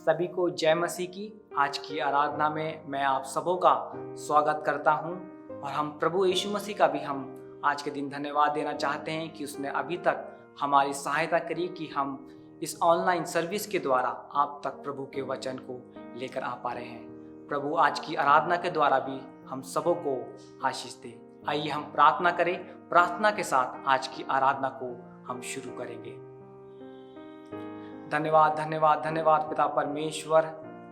सभी को जय मसीह की। आज की आराधना में मैं आप सबों का स्वागत करता हूं और हम प्रभु यीशु मसीह का भी हम आज के दिन धन्यवाद देना चाहते हैं कि उसने अभी तक हमारी सहायता करी कि हम इस ऑनलाइन सर्विस के द्वारा आप तक प्रभु के वचन को लेकर आ पा रहे हैं। प्रभु आज की आराधना के द्वारा भी हम सबों को आशीष दे। आइए हम प्रार्थना करें। प्रार्थना के साथ आज की आराधना को हम शुरू करेंगे। धन्यवाद धन्यवाद धन्यवाद पिता परमेश्वर।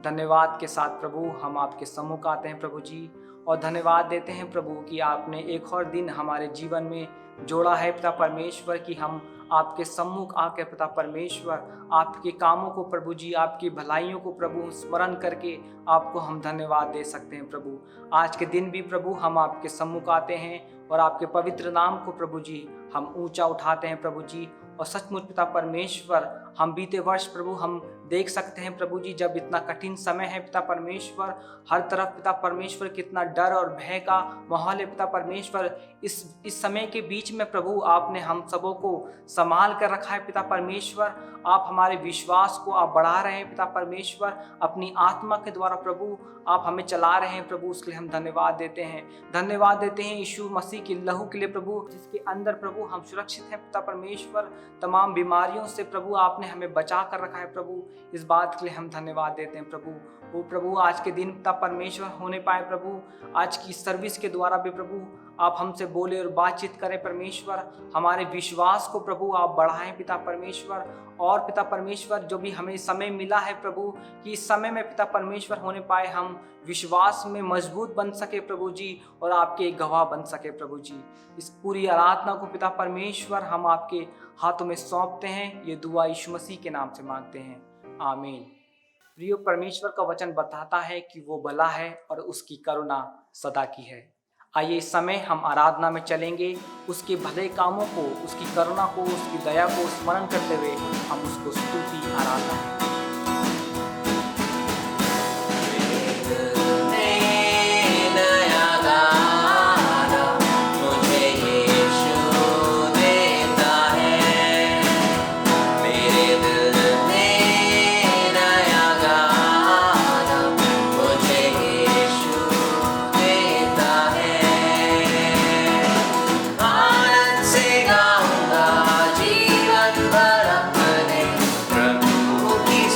धन्यवाद के साथ प्रभु हम आपके सम्मुख आते हैं प्रभु जी, और धन्यवाद देते हैं प्रभु कि आपने एक और दिन हमारे जीवन में जोड़ा है पिता परमेश्वर, कि हम आपके सम्मुख आके पिता परमेश्वर आपके कामों को प्रभु जी, आपकी भलाइयों को प्रभु स्मरण करके आपको हम धन्यवाद दे सकते हैं प्रभु। आज के दिन भी प्रभु हम आपके सम्मुख आते हैं और आपके पवित्र नाम को प्रभु जी हम ऊंचा उठाते हैं प्रभु जी। और सचमुच पिता परमेश्वर हम बीते वर्ष प्रभु हम देख सकते हैं प्रभु जी, जब इतना कठिन समय है पिता परमेश्वर, हर तरफ पिता परमेश्वर कितना डर और भय का माहौल है पिता परमेश्वर। इस समय के बीच में प्रभु आपने हम सबों को संभाल कर रखा है पिता परमेश्वर। आप हमारे विश्वास को आप बढ़ा रहे हैं पिता परमेश्वर, अपनी आत्मा के द्वारा प्रभु आप हमें चला रहे हैं प्रभु। उसके लिए हम धन्यवाद देते हैं। धन्यवाद देते हैं यीशु मसीह के लहू के लिए प्रभु, जिसके अंदर प्रभु हम सुरक्षित हैं पिता परमेश्वर। तमाम बीमारियों से प्रभु आपने हमें बचा कर रखा है प्रभु। इस बात के लिए हम धन्यवाद देते हैं प्रभु। वो प्रभु आज के दिन पिता परमेश्वर होने पाए प्रभु, आज की सर्विस के द्वारा भी प्रभु आप हमसे बोले और बातचीत करें परमेश्वर। हमारे विश्वास को प्रभु आप बढ़ाएं पिता परमेश्वर। और पिता परमेश्वर जो भी हमें समय मिला है प्रभु, कि इस समय में पिता परमेश्वर होने पाए हम विश्वास में मजबूत बन सके प्रभु जी, और आपके एक गवाह बन सके प्रभु जी। इस पूरी आराधना को पिता परमेश्वर हम आपके हाथों में सौंपते हैं। ये दुआ यीशु मसीह के नाम से मांगते हैं, आमीन। प्रिय परमेश्वर का वचन बताता है कि वो भला है और उसकी करुणा सदा की है। आइए इस समय हम आराधना में चलेंगे, उसके भले कामों को, उसकी करुणा को, उसकी दया को स्मरण करते हुए हम उसको स्तुति आराधना है। जीवन भर अपने प्रभु की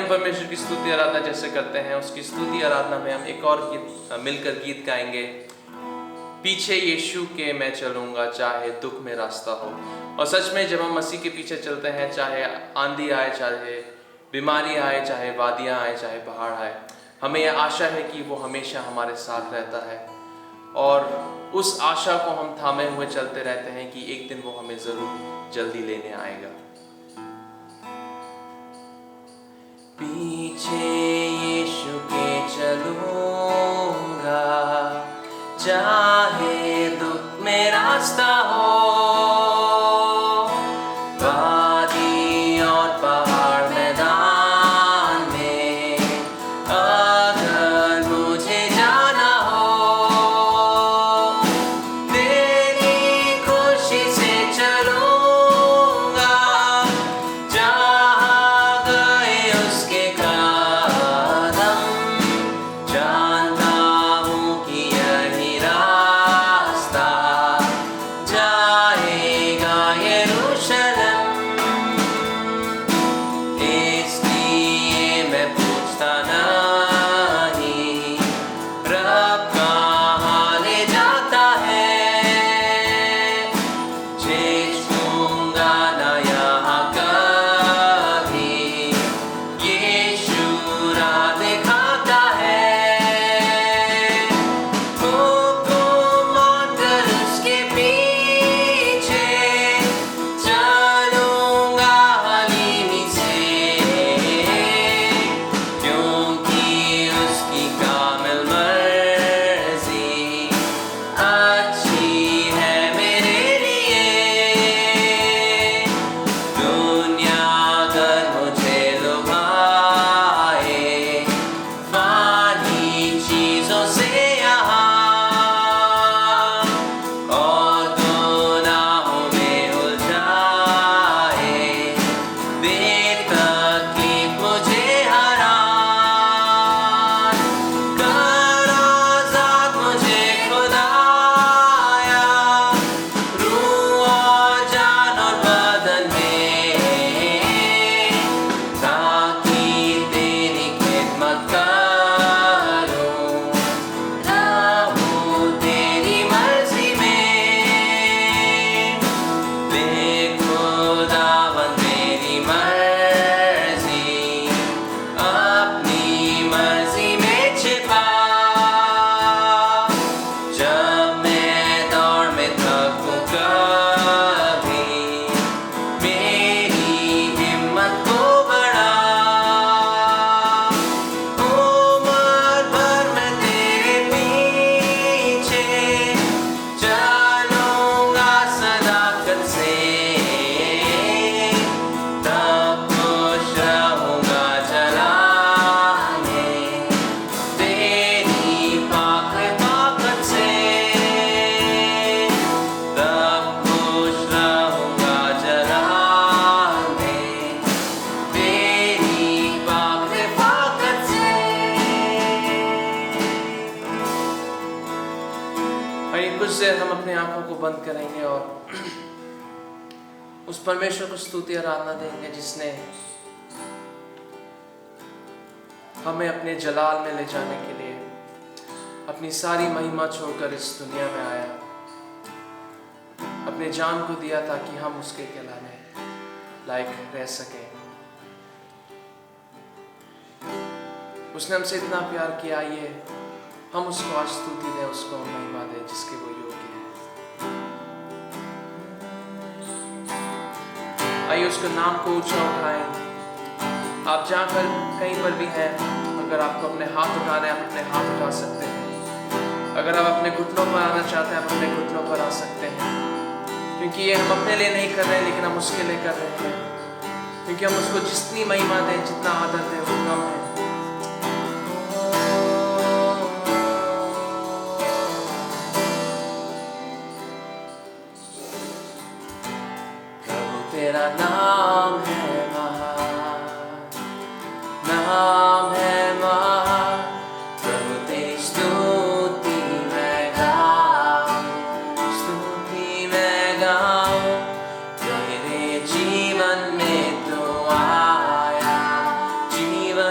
हम परमेश्वर की स्तुति आराधना जैसे करते हैं, उसकी स्तुति आराधना में हम एक और गीत मिलकर गीत गाएंगे। पीछे यीशु के मैं चलूंगा चाहे दुख में रास्ता हो। और सच में जब हम मसीह के पीछे चलते हैं, चाहे आंधी आए, चाहे बीमारी आए, चाहे वादियाँ आए, चाहे पहाड़ आए, हमें यह आशा है कि वो हमेशा हमारे साथ रहता है। और उस आशा को हम थामे हुए चलते रहते हैं कि एक दिन वो हमें ज़रूर जल्दी लेने आएगा। पीछे यीशु के चलूंगा चाहे दुख में रास्ता हो, वादी और पहाड़ मैदान में अगर मुझे जाना हो, तेरी खुशी से चलूंगा जहाँ गए उसके कदम। जानता हूँ कि यही रास्ता जाएगा यरूशलेम। इसलिए मैं पूछता नहीं रब कहाँ ले जाता है, छूऊंगा ना यहाँ कभी, यीशु राह दिखाता है। हुक्म मानकर उसके पीछे चलूंगा हलीमी से, क्योंकि उसकी कामिल मर्जी अच्छी है मेरे लिए। दुनिया अगर मुझे लुभाए फानी चीजों से यहाँ, और गुनाहों में उलझाए दे तकलीफ मुझे हैरान कर, आजाद मुझे खुदाया रूह और जान और बदन में, ताकि तेरी खिदमत करूं, रहूं तेरी मर्जी में। देख खुदावंद मेरी मर्जी अपनी मर्जी में छिपा, जब मैं दौड़ में थकूं कभी मेरी हिम्मत को बढ़ा। उम्र भर मैं तेरे पीछे चलूंगा सदाकत से, तब खुश रहूंगा जलाने तेरी पाक ताकत से, तब खुश रहूंगा जलाने तेरी पाक ताकत से। आइए कुछ देर हम अपनी आंखों को बंद करेंगे और उस परमेश्वर को स्तुति आराधना देंगे जिसने हमें अपने जलाल में ले जाने के लिए अपनी सारी महिमा छोड़कर इस दुनिया में आया, अपने जान को दिया ताकि हम उसके कहलाने लायक रह सकें। उसने हमसे इतना प्यार किया, आइए हम उसको आज स्तुति दें, उसको महिमा दें जिसके वो योग्य है। आइए उसके नाम को ऊंचा उठाएं। आप जहाँ पर कहीं पर भी हैं, अगर आपको अपने हाथ उठाने हैं, आप अपने हाथ उठा सकते हैं। अगर आप अपने घुटनों पर आना चाहते हैं, आप अपने घुटनों पर आ सकते हैं, क्योंकि ये हम अपने लिए नहीं कर रहे हैं, लेकिन हम उसके लिए कर रहे हैं, क्योंकि हम उसको जितनी महिमा दें, जितना आदर दें, वो कम है। प्रभु तेरा नाम है महान, नाम है महान, प्रभु तेरी स्तुति मैं गाऊं, स्तुति मैं गाऊं। तेरे जीवन में तो आया, जीवन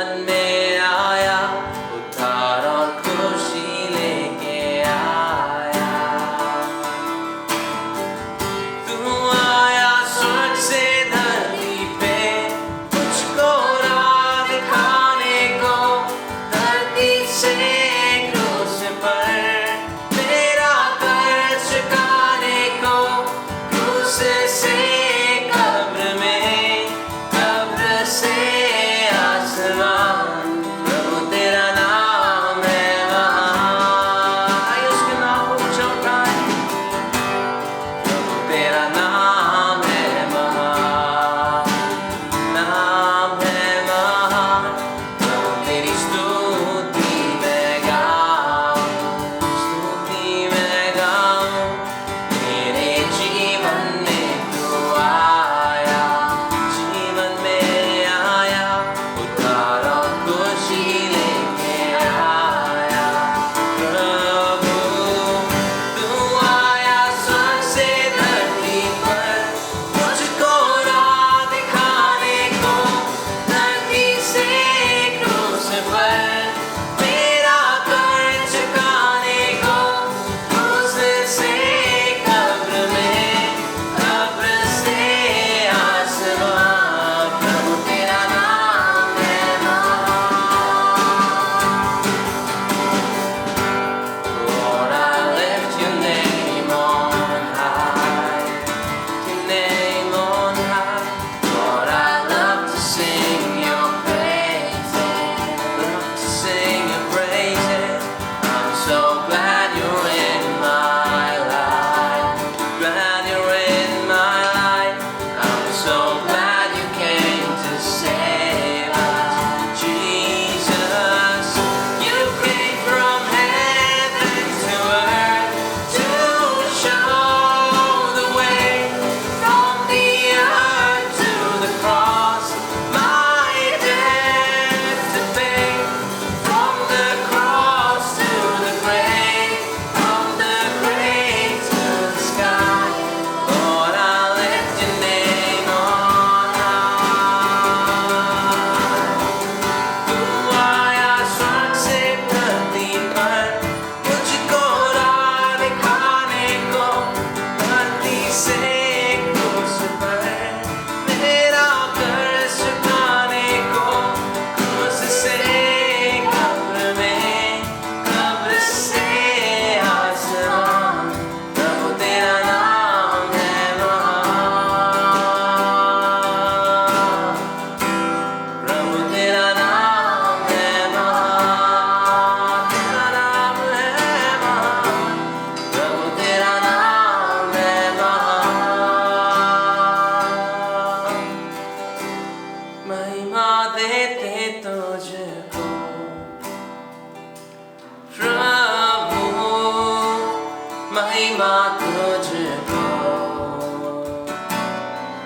महिमा तुझको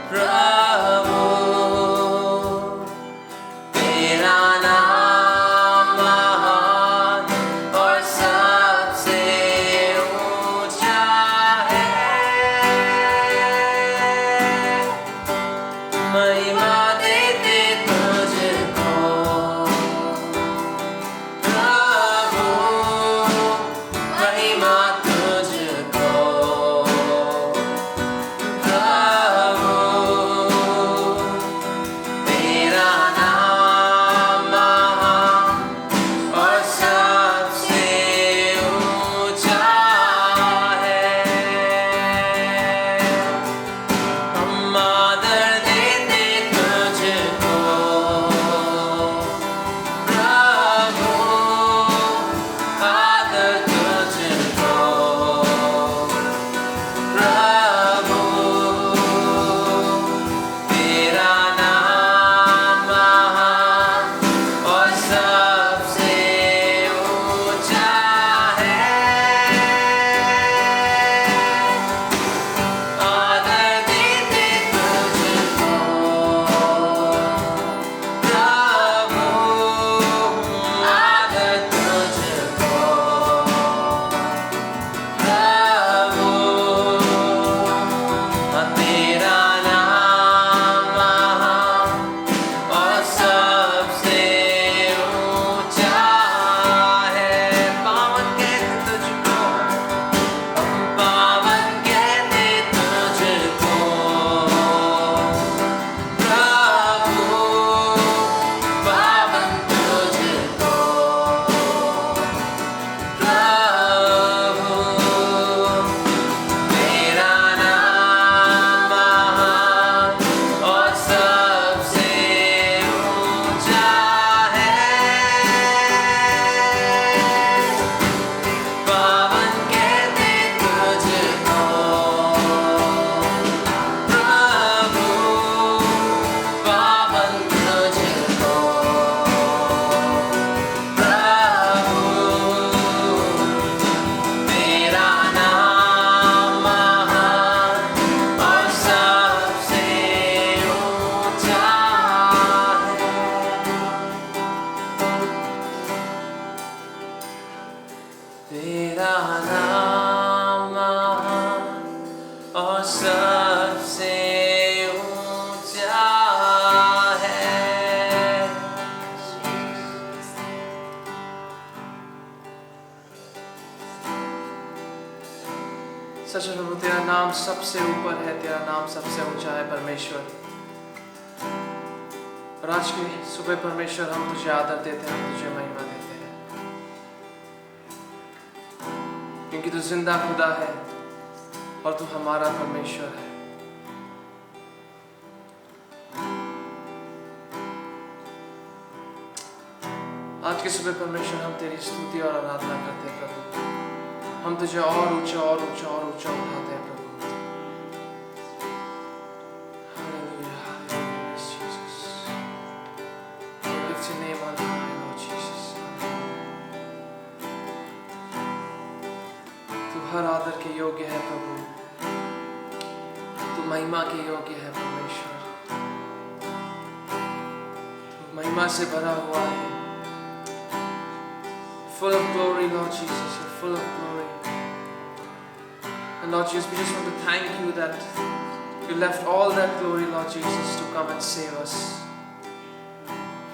प्रभु, तेरा नाम महान और सबसे ऊंचा है। महिमा देते तुझको प्रभु, महिमा तुझको प्रभु, तेरा नाम महान और सबसे ऊंचा है। हम आदर देते तुझको प्रभु, आदर तुझको प्रभु, तेरा नाम महान और सबसे ऊंचा है। आदर देते तुझको प्रभु, आदर तुझको प्रभु, तेरा नाम महान और सबसे ऊंचा है। पावन कहते तुझको, हम पावन कहते तुझको प्रभु, पावन तुझको प्रभु, तेरा नाम महान और सबसे ऊंचा है। पावन कहते तुझको प्रभु, पावन तुझको प्रभु, तेरा नाम महान और सबसे ऊंचा है। तेरा नाम महान और सबसे ऊंचा है। सच में प्रभु, तेरा नाम सबसे ऊपर है, तेरा नाम सबसे ऊंचा है परमेश्वर। और आज की सुबह परमेश्वर हम तुझे आदर देते हैं, हम तुझे महिमा देते हैं, क्योंकि तू जिंदा खुदा है और तू हमारा परमेश्वर है। आज की सुबह परमेश्वर हम तेरी स्तुति और आराधना करते हैं प्रभु। हम तुझे और ऊंचा और ऊंचा और ऊंचा उठाते हैं प्रभु। Hallelujah, hallelujah, Jesus. Lift your name on high, Lord Jesus. तू हर आदर के योग्य है प्रभु, तू महिमा के योग्य है परमेश्वर। तू महिमा से भरा हुआ है। Full of glory, Lord Jesus, you're full of glory. And Lord Jesus, we just want to thank you that you left all that glory, Lord Jesus, to come and save us.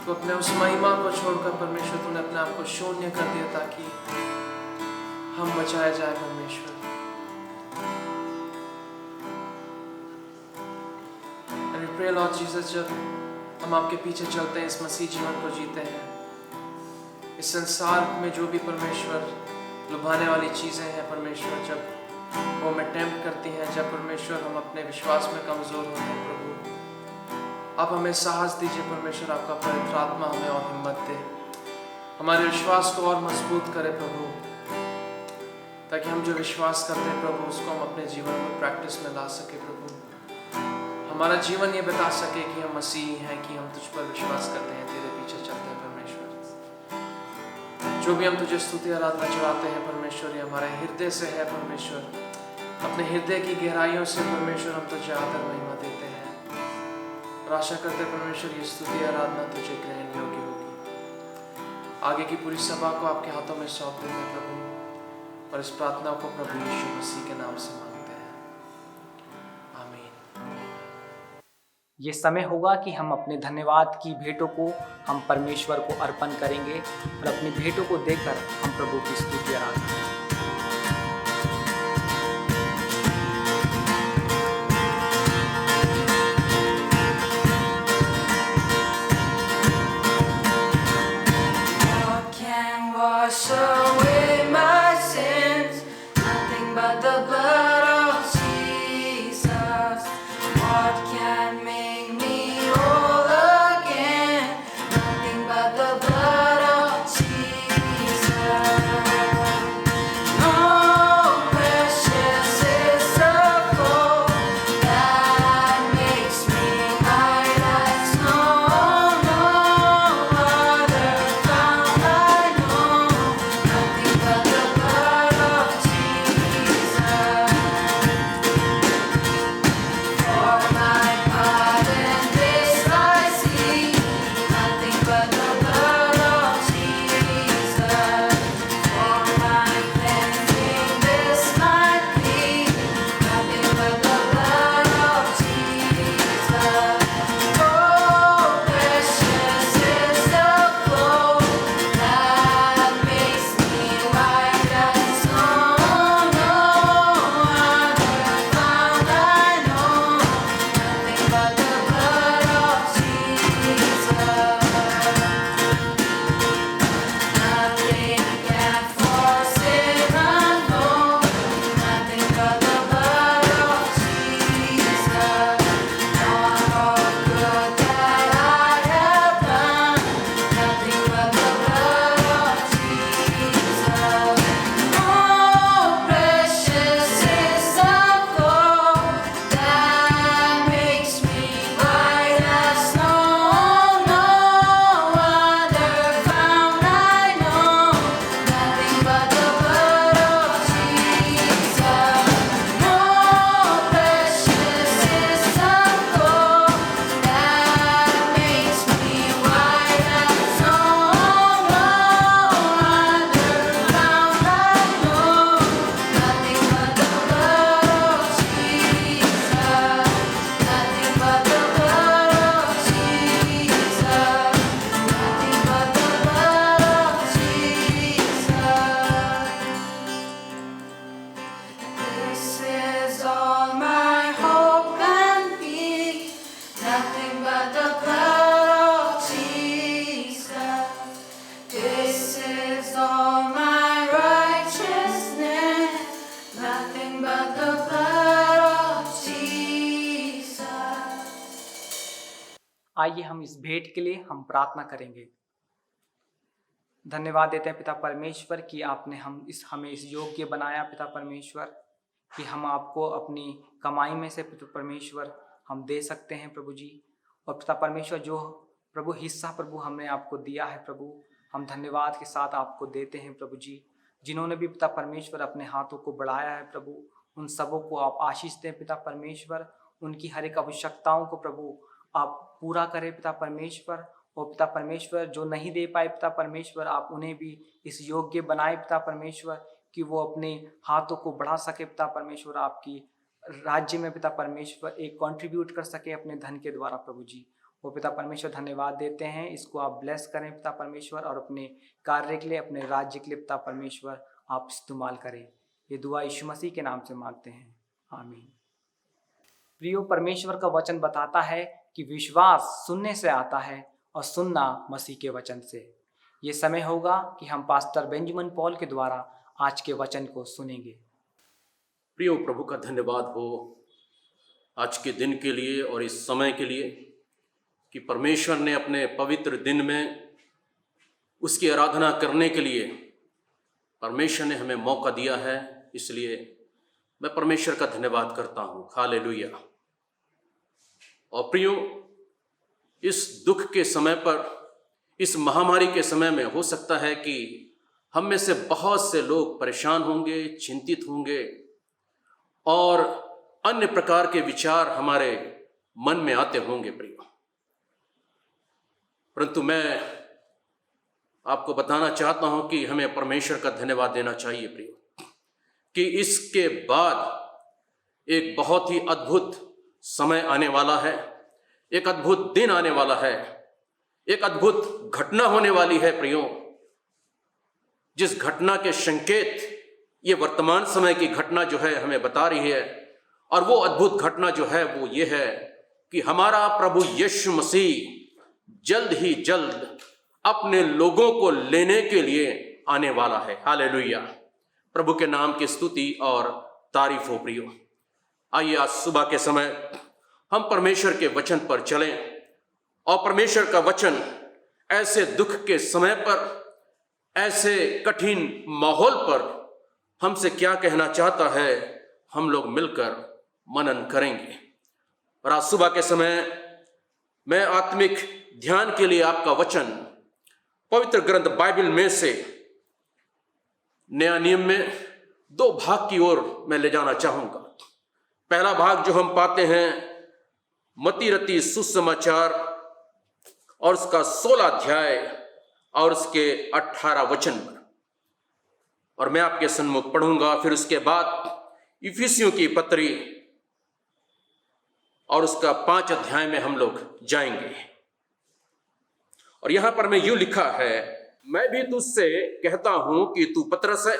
तो अपने उस महिमा को छोड़कर परमेश्वर तूने अपने आप को शून्य कर दिया ताकि हम बचाए जाए परमेश्वर। And we pray, Lord Jesus, जब हम आपके पीछे चलते हैं, इस मसीह जीवन को जीते हैं, इस संसार में जो भी परमेश्वर लुभाने वाली चीज़ें हैं परमेश्वर, जब वो हमें टेम्प्ट करती हैं, जब परमेश्वर हम अपने विश्वास में कमज़ोर होते हैं प्रभु, आप हमें साहस दीजिए परमेश्वर। आपका पवित्र आत्मा हमें और हिम्मत दे, हमारे विश्वास को और मजबूत करे प्रभु, ताकि हम जो विश्वास करते हैं प्रभु उसको हम अपने जीवन में प्रैक्टिस में ला सके प्रभु। हमारा जीवन ये बता सके कि हम मसीही हैं, कि हम तुझ पर विश्वास करते हैं, तेरे पीछे चलते हैं परमेश्वर। जो भी हम तुझे स्तुति आराधना चढ़ाते हैं परमेश्वर, ये हमारे हृदय से है परमेश्वर, अपने हृदय की गहराइयों से परमेश्वर हम तुझे आदर महिमा देते हैं और आशा करते हैं परमेश्वर ये स्तुति आराधना तुझे ग्रहण योग्य होगी। आगे की पूरी सभा को आपके हाथों में सौंप देते हैं प्रभु, और इस प्रार्थना को प्रभु यीशु मसीह के नाम से मांगते हैं, आमीन। ये समय होगा कि हम अपने धन्यवाद की भेंटों को हम परमेश्वर को अर्पण करेंगे और अपनी भेंटों को देकर हम प्रभु की स्तुति आराधना करेंगे। Wash away my sins, nothing but the blood of Jesus. What can make me whole again? Nothing but the blood of Jesus. No precious is the flow that makes me white as snow. No other found I know. Nothing but the blood of Jesus. For my pardon this I see, nothing but the blood of Jesus. For my cleansing this I plead, nothing but the blood of Jesus. Oh, precious is the flow that makes me white as snow. No other found I know. Nothing but the blood of Jesus. Nothing can force it unknown. Nothing but the blood of Jesus. None of good that I have done. Nothing but the blood of Jesus. Oh, precious is the flow that makes me white as snow. No other found I know. Nothing but the blood of Jesus. Oh, precious is the flow that makes me white as snow. No other found I know. Nothing but the blood of Jesus. Nothing but the blood of Jesus. Nothing but the blood of Jesus. This is all my hope and peace. Nothing but the blood of Jesus. This is all my righteousness. Nothing but the blood of Jesus. आइए हम इस भेंट के लिए हम प्रार्थना करेंगे। धन्यवाद देते हैं पिता परमेश्वर कि आपने हमें इस योग्य बनाया पिता परमेश्वर, कि हम आपको अपनी कमाई में से पिता परमेश्वर हम दे सकते हैं प्रभु जी। और पिता परमेश्वर जो प्रभु हिस्सा प्रभु हमने आपको दिया है प्रभु, हम धन्यवाद के साथ आपको देते हैं प्रभु जी। जिन्होंने भी पिता परमेश्वर अपने हाथों को बढ़ाया है प्रभु, उन सबों को आप आशीष दें पिता परमेश्वर। उनकी हर एक आवश्यकताओं को प्रभु आप पूरा करें पिता परमेश्वर। और पिता परमेश्वर जो नहीं दे पाए पिता परमेश्वर, आप उन्हें भी इस योग्य बनाए पिता परमेश्वर कि वो अपने हाथों को बढ़ा सके पिता परमेश्वर, आपकी राज्य में पिता परमेश्वर एक कंट्रीब्यूट कर सके अपने धन के द्वारा प्रभु जी। वो पिता परमेश्वर धन्यवाद देते हैं, इसको आप ब्लेस करें पिता परमेश्वर और अपने कार्य के लिए अपने राज्य के लिए पिता परमेश्वर आप इस्तेमाल करें। ये दुआ यीशु मसीह के नाम से मांगते हैं, आमीन। प्रियो, परमेश्वर का वचन बताता है कि विश्वास सुनने से आता है और सुनना मसीह के वचन से। ये समय होगा कि हम पास्टर बेंजामिन पॉल के द्वारा आज के वचन को सुनेंगे। प्रियो, प्रभु का धन्यवाद हो आज के दिन के लिए और इस समय के लिए कि परमेश्वर ने अपने पवित्र दिन में उसकी आराधना करने के लिए परमेश्वर ने हमें मौका दिया है। इसलिए मैं परमेश्वर का धन्यवाद करता हूँ। हालेलुया। और प्रियो, इस दुख के समय पर, इस महामारी के समय में हो सकता है कि हम में से बहुत से लोग परेशान होंगे, चिंतित होंगे और अन्य प्रकार के विचार हमारे मन में आते होंगे प्रियो, परंतु मैं आपको बताना चाहता हूं कि हमें परमेश्वर का धन्यवाद देना चाहिए प्रियो, कि इसके बाद एक बहुत ही अद्भुत समय आने वाला है, एक अद्भुत दिन आने वाला है, एक अद्भुत घटना होने वाली है प्रियो, जिस घटना के संकेत ये वर्तमान समय की घटना जो है हमें बता रही है। और वो अद्भुत घटना जो है वो ये है कि हमारा प्रभु यीशु मसीह जल्द ही जल्द अपने लोगों को लेने के लिए आने वाला है। हालेलुया, प्रभु के नाम की स्तुति और तारीफ हो प्रियो। आइए आज सुबह के समय हम परमेश्वर के वचन पर चलें और परमेश्वर का वचन ऐसे दुख के समय पर, ऐसे कठिन माहौल पर हमसे क्या कहना चाहता है, हम लोग मिलकर मनन करेंगे। और आज सुबह के समय मैं आत्मिक ध्यान के लिए आपका वचन पवित्र ग्रंथ बाइबल में से नया नियम में 2 भाग की ओर मैं ले जाना चाहूंगा। पहला भाग जो हम पाते हैं मत्ती रचित सुसमाचार और उसका 16 अध्याय और उसके 18 वचन पर, और मैं आपके सन्मुख पढ़ूंगा। फिर उसके बाद इफिसियों की पत्री और उसका 5 अध्याय में हम लोग जाएंगे। और यहां पर मैं यूं लिखा है, मैं भी तुझसे कहता हूं कि तू पतरस है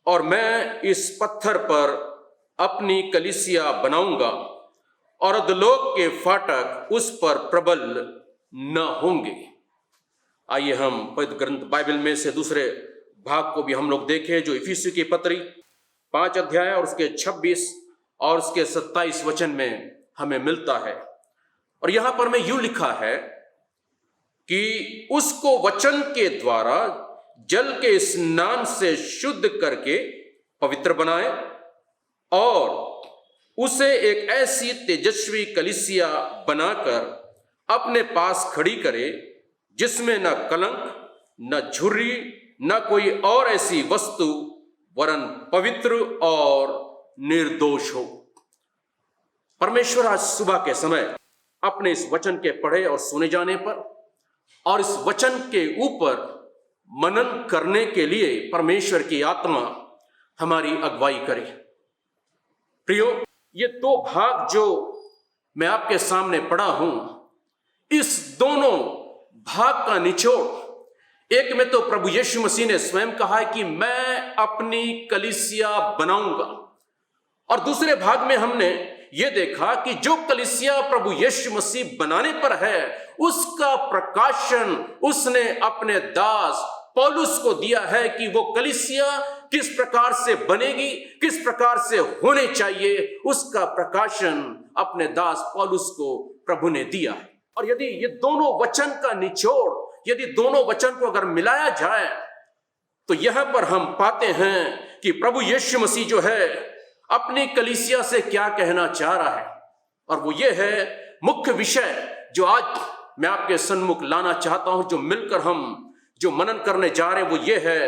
और मैं इस पत्थर पर अपनी कलीसिया बनाऊंगा और अधोलोक के फाटक उस पर प्रबल न होंगे। आइए हम पवित्र ग्रंथ बाइबल में से दूसरे भाग को भी हम लोग देखें, जो इफिसियों की पत्री 5 अध्याय और उसके 26 और उसके 27 वचन में हमें मिलता है। और यहां पर मैं यूं लिखा है कि उसको वचन के द्वारा जल के स्नान से शुद्ध करके पवित्र बनाए और उसे एक ऐसी तेजस्वी कलीसिया बनाकर अपने पास खड़ी करे जिसमें न कलंक, न झुर्री, न कोई और ऐसी वस्तु, वरन पवित्र और निर्दोष हो। परमेश्वर आज सुबह के समय अपने इस वचन के पढ़े और सुने जाने पर और इस वचन के ऊपर मनन करने के लिए परमेश्वर की आत्मा हमारी अगुवाई करे। प्रियो, ये 2 भाग जो मैं आपके सामने पढ़ा हूं, इस दोनों भाग का निचोड़, एक में तो प्रभु यीशु मसीह ने स्वयं कहा है कि मैं अपनी कलीसिया बनाऊंगा, और दूसरे भाग में हमने ये देखा कि जो कलीसिया प्रभु यीशु मसीह बनाने पर है उसका प्रकाशन उसने अपने दास पौलुस को दिया है कि वो कलीसिया किस प्रकार से बनेगी, किस प्रकार से होने चाहिए, उसका प्रकाशन अपने दास पौलुस को प्रभु ने दिया है। और यदि ये दोनों वचन का निचोड़, यदि दोनों वचन को अगर मिलाया जाए तो यहां पर हम पाते हैं कि प्रभु यीशु मसीह जो है अपनी कलीसिया से क्या कहना चाह रहा है। और वो ये है मुख्य विषय जो आज मैं आपके सन्मुख लाना चाहता हूं, जो मिलकर हम जो मनन करने जा रहे हैं, वो ये है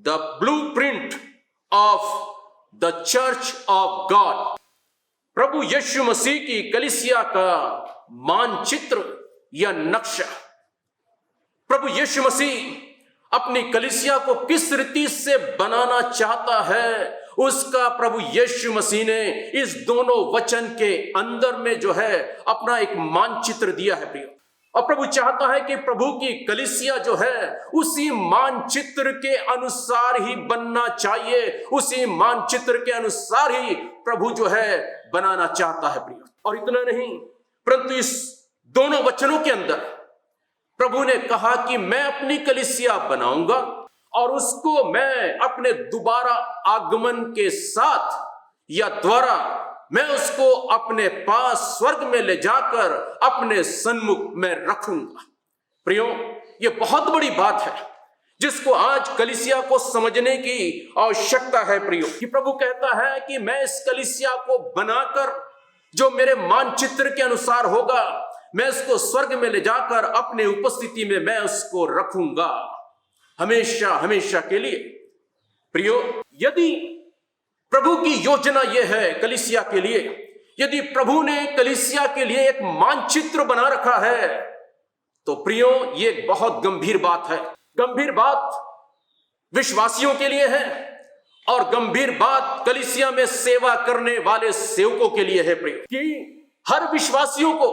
the blueprint of the church of God. प्रभु यीशु मसीह की कलीसिया का मानचित्र या नक्शा। प्रभु यीशु मसीह अपनी कलीसिया को किस रीति से बनाना चाहता है, उसका प्रभु यीशु मसीह ने इस दोनों वचन के अंदर में जो है अपना एक मानचित्र दिया है प्रिय। और प्रभु चाहता है कि प्रभु की कलीसिया जो है उसी मानचित्र के अनुसार ही बनना चाहिए, उसी मानचित्र के अनुसार ही प्रभु जो है बनाना चाहता है प्रिय। और इतना नहीं, परंतु इस दोनों वचनों के अंदर प्रभु ने कहा कि मैं अपनी कलीसिया बनाऊंगा और उसको मैं अपने दोबारा आगमन के साथ या द्वारा मैं उसको अपने पास स्वर्ग में ले जाकर अपने सन्मुख में रखूंगा। प्रियो, ये बहुत बड़ी बात है जिसको आज कलीसिया को समझने की आवश्यकता है प्रियो, कि प्रभु कहता है कि मैं इस कलीसिया को बनाकर जो मेरे मानचित्र के अनुसार होगा, मैं इसको स्वर्ग में ले जाकर अपने उपस्थिति में मैं उसको रखूंगा हमेशा हमेशा के लिए। प्रियो, यदि प्रभु की योजना यह है कलीसिया के लिए, यदि प्रभु ने कलीसिया के लिए एक मानचित्र बना रखा है तो प्रियो ये एक बहुत गंभीर बात है। गंभीर बात विश्वासियों के लिए है और गंभीर बात कलीसिया में सेवा करने वाले सेवकों के लिए है प्रियो, कि हर विश्वासियों को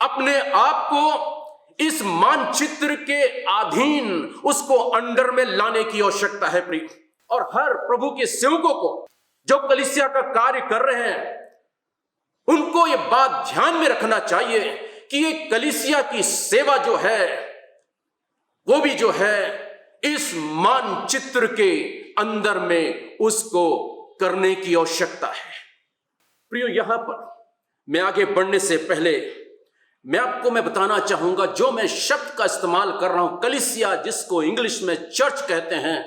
अपने आप को इस मानचित्र के अधीन, उसको अंडर में लाने की आवश्यकता है प्रियो। और हर प्रभु के सेवकों को जो कलीसिया का कार्य कर रहे हैं उनको ये बात ध्यान में रखना चाहिए कि ये कलीसिया की सेवा जो है वो भी जो है इस मानचित्र के अंदर में उसको करने की आवश्यकता है। प्रियो, यहां पर मैं आगे बढ़ने से पहले मैं बताना चाहूंगा, जो मैं शब्द का इस्तेमाल कर रहा हूं कलीसिया, जिसको इंग्लिश में चर्च कहते हैं,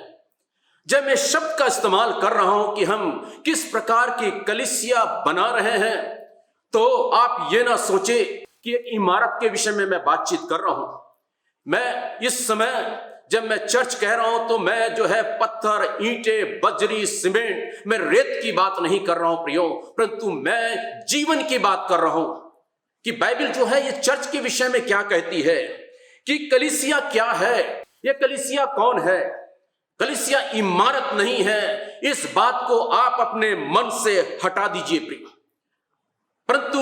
जब मैं शब्द का इस्तेमाल कर रहा हूं कि हम किस प्रकार की कलीसिया बना रहे हैं, तो आप ये ना सोचे कि एक इमारत के विषय में मैं बातचीत कर रहा हूं। मैं इस समय जब मैं चर्च कह रहा हूं तो मैं जो है पत्थर, ईंटें, बजरी, सीमेंट, मैं रेत की बात नहीं कर रहा हूं प्रियो, परंतु मैं जीवन की बात कर रहा हूं कि बाइबल जो है ये चर्च के विषय में क्या कहती है, कि कलीसिया क्या है, ये कलीसिया कौन है। कलीसिया इमारत नहीं है, इस बात को आप अपने मन से हटा दीजिए प्रियो। परंतु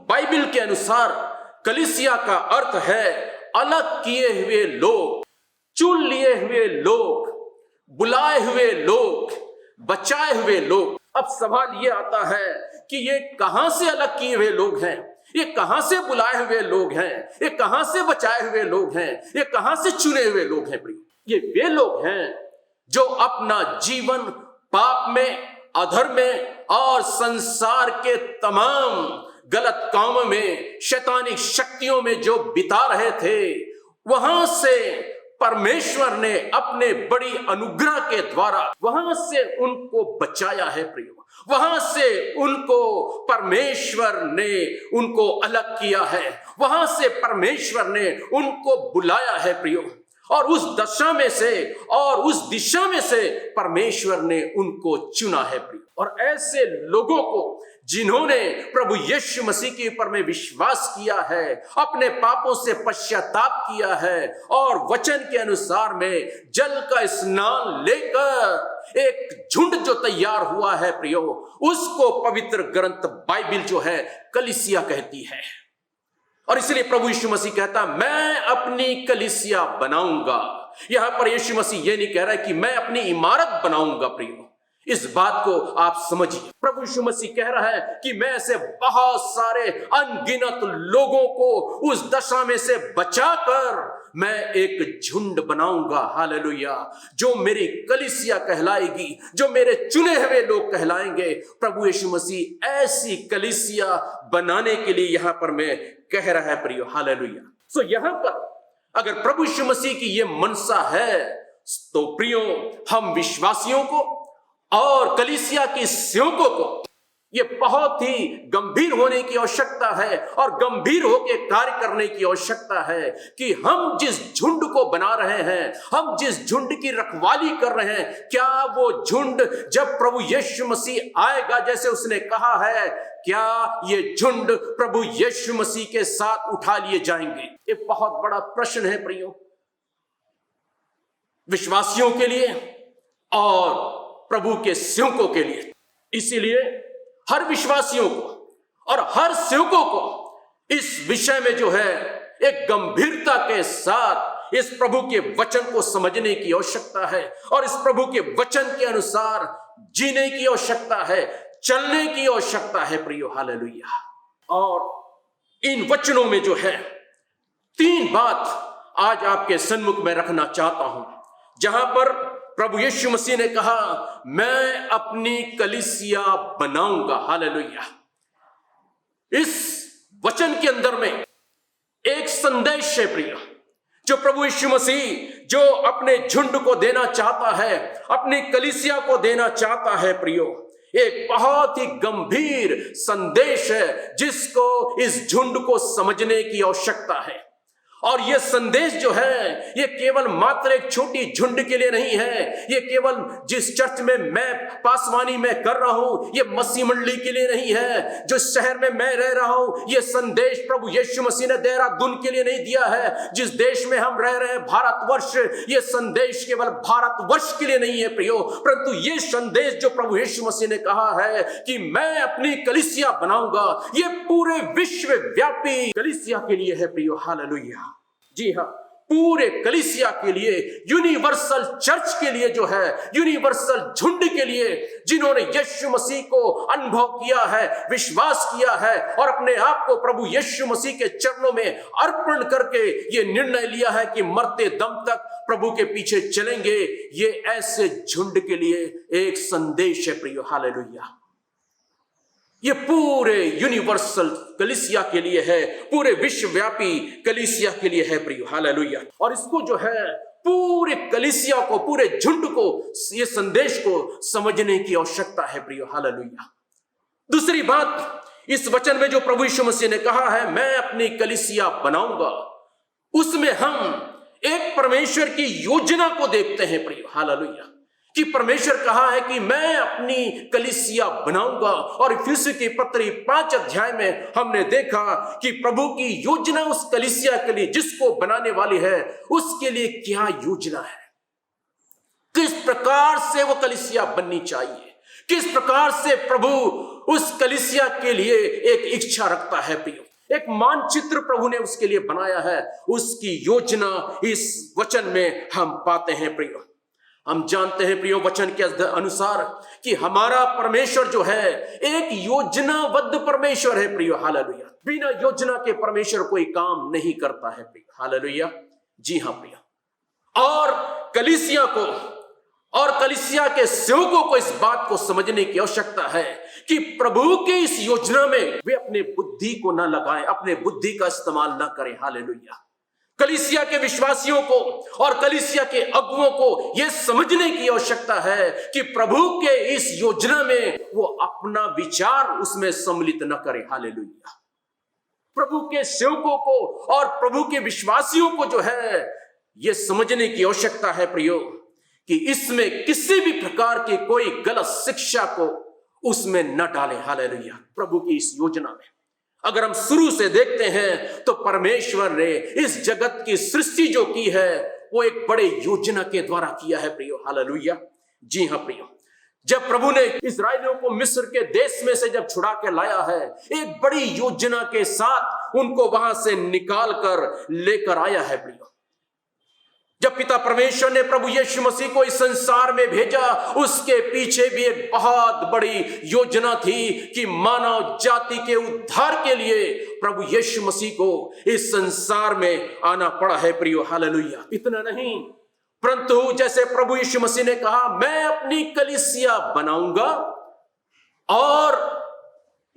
बाइबल के अनुसार कलीसिया का अर्थ है अलग किए हुए लोग, चुन लिए हुए लोग, बुलाए हुए लोग, बचाए हुए लोग। अब सवाल ये आता है कि ये कहां से अलग किए हुए लोग हैं, ये कहां से बुलाए हुए लोग हैं, ये कहां से बचाए हुए लोग हैं, ये कहां से चुने हुए लोग हैं प्रिय। ये वे लोग हैं जो अपना जीवन पाप में, अधर्म में और संसार के तमाम गलत कामों में, शैतानिक शक्तियों में जो बिता रहे थे, वहां से परमेश्वर ने अपने बड़ी अनुग्रह के द्वारा वहां से उनको बचाया है प्रियो। वहां से उनको परमेश्वर ने उनको अलग किया है, वहां से परमेश्वर ने उनको बुलाया है प्रियो, और उस दशा में से और उस दिशा में से परमेश्वर ने उनको चुना है प्रियो। और ऐसे लोगों को जिन्होंने प्रभु यीशु मसीह के ऊपर में विश्वास किया है, अपने पापों से पश्चाताप किया है और वचन के अनुसार में जल का स्नान लेकर एक झुंड जो तैयार हुआ है प्रियो, उसको पवित्र ग्रंथ बाइबल जो है कलीसिया कहती है। और इसलिए प्रभु यीशु मसीह कहता, मैं अपनी कलीसिया बनाऊंगा। यहां पर यीशु मसीह ये नहीं कह रहा है कि मैं अपनी इमारत बनाऊंगा प्रियो, इस बात को आप समझिए। प्रभु यीशु मसीह कह रहा है कि मैं ऐसे बहुत सारे अनगिनत लोगों को उस दशा में से बचाकर मैं एक झुंड बनाऊंगा, हालेलुया, जो मेरी कलीसिया कहलाएगी, जो मेरे चुने हुए लोग कहलाएंगे। प्रभु यीशु मसीह ऐसी कलीसिया बनाने के लिए यहां पर मैं कह रहा है प्रियो, हालेलुया। सो यहां पर अगर प्रभु यीशु मसीह की यह मनसा है तो प्रियो, हम विश्वासियों को और कलीसिया के सेवकों को ये बहुत ही गंभीर होने की आवश्यकता है और गंभीर होकर कार्य करने की आवश्यकता है कि हम जिस झुंड को बना रहे हैं, हम जिस झुंड की रखवाली कर रहे हैं, क्या वो झुंड जब प्रभु यीशु मसीह आएगा, जैसे उसने कहा है, क्या ये झुंड प्रभु यीशु मसीह के साथ उठा लिए जाएंगे? एक बहुत बड़ा प्रश्न है प्रियो, विश्वासियों के लिए और प्रभु के सेवकों के लिए। इसीलिए हर विश्वासियों को और हर सेवकों को इस विषय में जो है एक गंभीरता के साथ इस प्रभु के वचन को समझने की आवश्यकता है और इस प्रभु के वचन के अनुसार जीने की आवश्यकता है, चलने की आवश्यकता है प्रियो, हालेलुया। और इन वचनों में जो है 3 बात आज आपके सन्मुख में रखना चाहता हूं, जहां पर प्रभु यीशु मसीह ने कहा, मैं अपनी कलीसिया बनाऊंगा, हालेलुया। इस वचन के अंदर में एक संदेश है प्रिय, जो प्रभु यीशु मसीह जो अपने झुंड को देना चाहता है, अपनी कलीसिया को देना चाहता है प्रियो, एक बहुत ही गंभीर संदेश है जिसको इस झुंड को समझने की आवश्यकता है। और ये संदेश जो है ये केवल मात्र एक छोटी झुंड के लिए नहीं है, ये केवल जिस चर्च में मैं पासवानी में कर रहा हूं, ये मसीह मंडली के लिए नहीं है, जो शहर में मैं रह रहा हूं, ये संदेश प्रभु यीशु मसीह ने देहरादून के लिए नहीं दिया है। जिस देश में हम रह रहे हैं भारतवर्ष, ये संदेश केवल भारतवर्ष के लिए नहीं है प्रियो, परंतु ये संदेश जो प्रभु यीशु मसीह ने कहा है कि मैं अपनी कलीसिया बनाऊंगा, ये पूरे विश्व व्यापी कलीसिया के लिए है प्रियो। हालेलुया। जी हाँ, पूरे कलीसिया के लिए, यूनिवर्सल चर्च के लिए जो है, यूनिवर्सल झुंड के लिए, जिन्होंने यीशु मसीह को अनुभव किया है, विश्वास किया है और अपने आप को प्रभु यीशु मसीह के चरणों में अर्पण करके ये निर्णय लिया है कि मरते दम तक प्रभु के पीछे चलेंगे, ये ऐसे झुंड के लिए एक संदेश है प्रियो। हालेलुया। ये पूरे यूनिवर्सल कलीसिया के लिए है, पूरे विश्वव्यापी कलीसिया के लिए है प्रियो। हालेलुया। और इसको जो है पूरे कलीसिया को, पूरे झुंड को, ये संदेश को समझने की आवश्यकता है प्रियो। हालेलुया। दूसरी बात, इस वचन में जो प्रभु यीशु मसीह ने कहा है मैं अपनी कलीसिया बनाऊंगा, उसमें हम एक परमेश्वर की योजना को देखते हैं प्रियो। हालेलुया। कि परमेश्वर कहा है कि मैं अपनी कलीसिया बनाऊंगा, और इफिसियों की पत्री 5 अध्याय में हमने देखा कि प्रभु की योजना उस कलीसिया के लिए, जिसको बनाने वाली है, उसके लिए क्या योजना है, किस प्रकार से वो कलीसिया बननी चाहिए, किस प्रकार से प्रभु उस कलीसिया के लिए एक इच्छा रखता है प्रियो। एक मानचित्र प्रभु ने उसके लिए बनाया है, उसकी योजना इस वचन में हम पाते हैं प्रियो। हम जानते हैं प्रियो वचन के अनुसार कि हमारा परमेश्वर जो है एक योजनाबद्ध परमेश्वर है प्रियो। हालेलुया। बिना योजना के परमेश्वर कोई काम नहीं करता है प्रियो। हालेलुया। जी हाँ प्रियो। और कलीसिया को और कलीसिया के सेवकों को इस बात को समझने की आवश्यकता है कि प्रभु के इस योजना में वे अपने बुद्धि को न लगाएं, अपने बुद्धि का इस्तेमाल न करें। हालेलुया। कलीसिया के विश्वासियों को और कलीसिया के अगुओं को यह समझने की आवश्यकता है कि प्रभु के इस योजना में वो अपना विचार उसमें सम्मिलित न करें। हालेलुया। प्रभु के सेवकों को और प्रभु के विश्वासियों को जो है यह समझने की आवश्यकता है प्रियो कि इसमें किसी भी प्रकार की कोई गलत शिक्षा को उसमें न डालें। हालेलुया। प्रभु की इस योजना में अगर हम शुरू से देखते हैं तो परमेश्वर ने इस जगत की सृष्टि जो की है वो एक बड़े योजना के द्वारा किया है प्रियो। हालेलुया। जी हाँ प्रियो। जब प्रभु ने इस्राएलियों को मिस्र के देश में से जब छुड़ा के लाया है, एक बड़ी योजना के साथ उनको वहां से निकाल कर लेकर आया है प्रियो। जब पिता परमेश्वर ने प्रभु यीशु मसीह को इस संसार में भेजा, उसके पीछे भी एक बहुत बड़ी योजना थी कि मानव जाति के उद्धार के लिए प्रभु यीशु मसीह को इस संसार में आना पड़ा है प्रियो। हालेलुया। इतना नहीं, परंतु जैसे प्रभु यीशु मसीह ने कहा मैं अपनी कलीसिया बनाऊंगा, और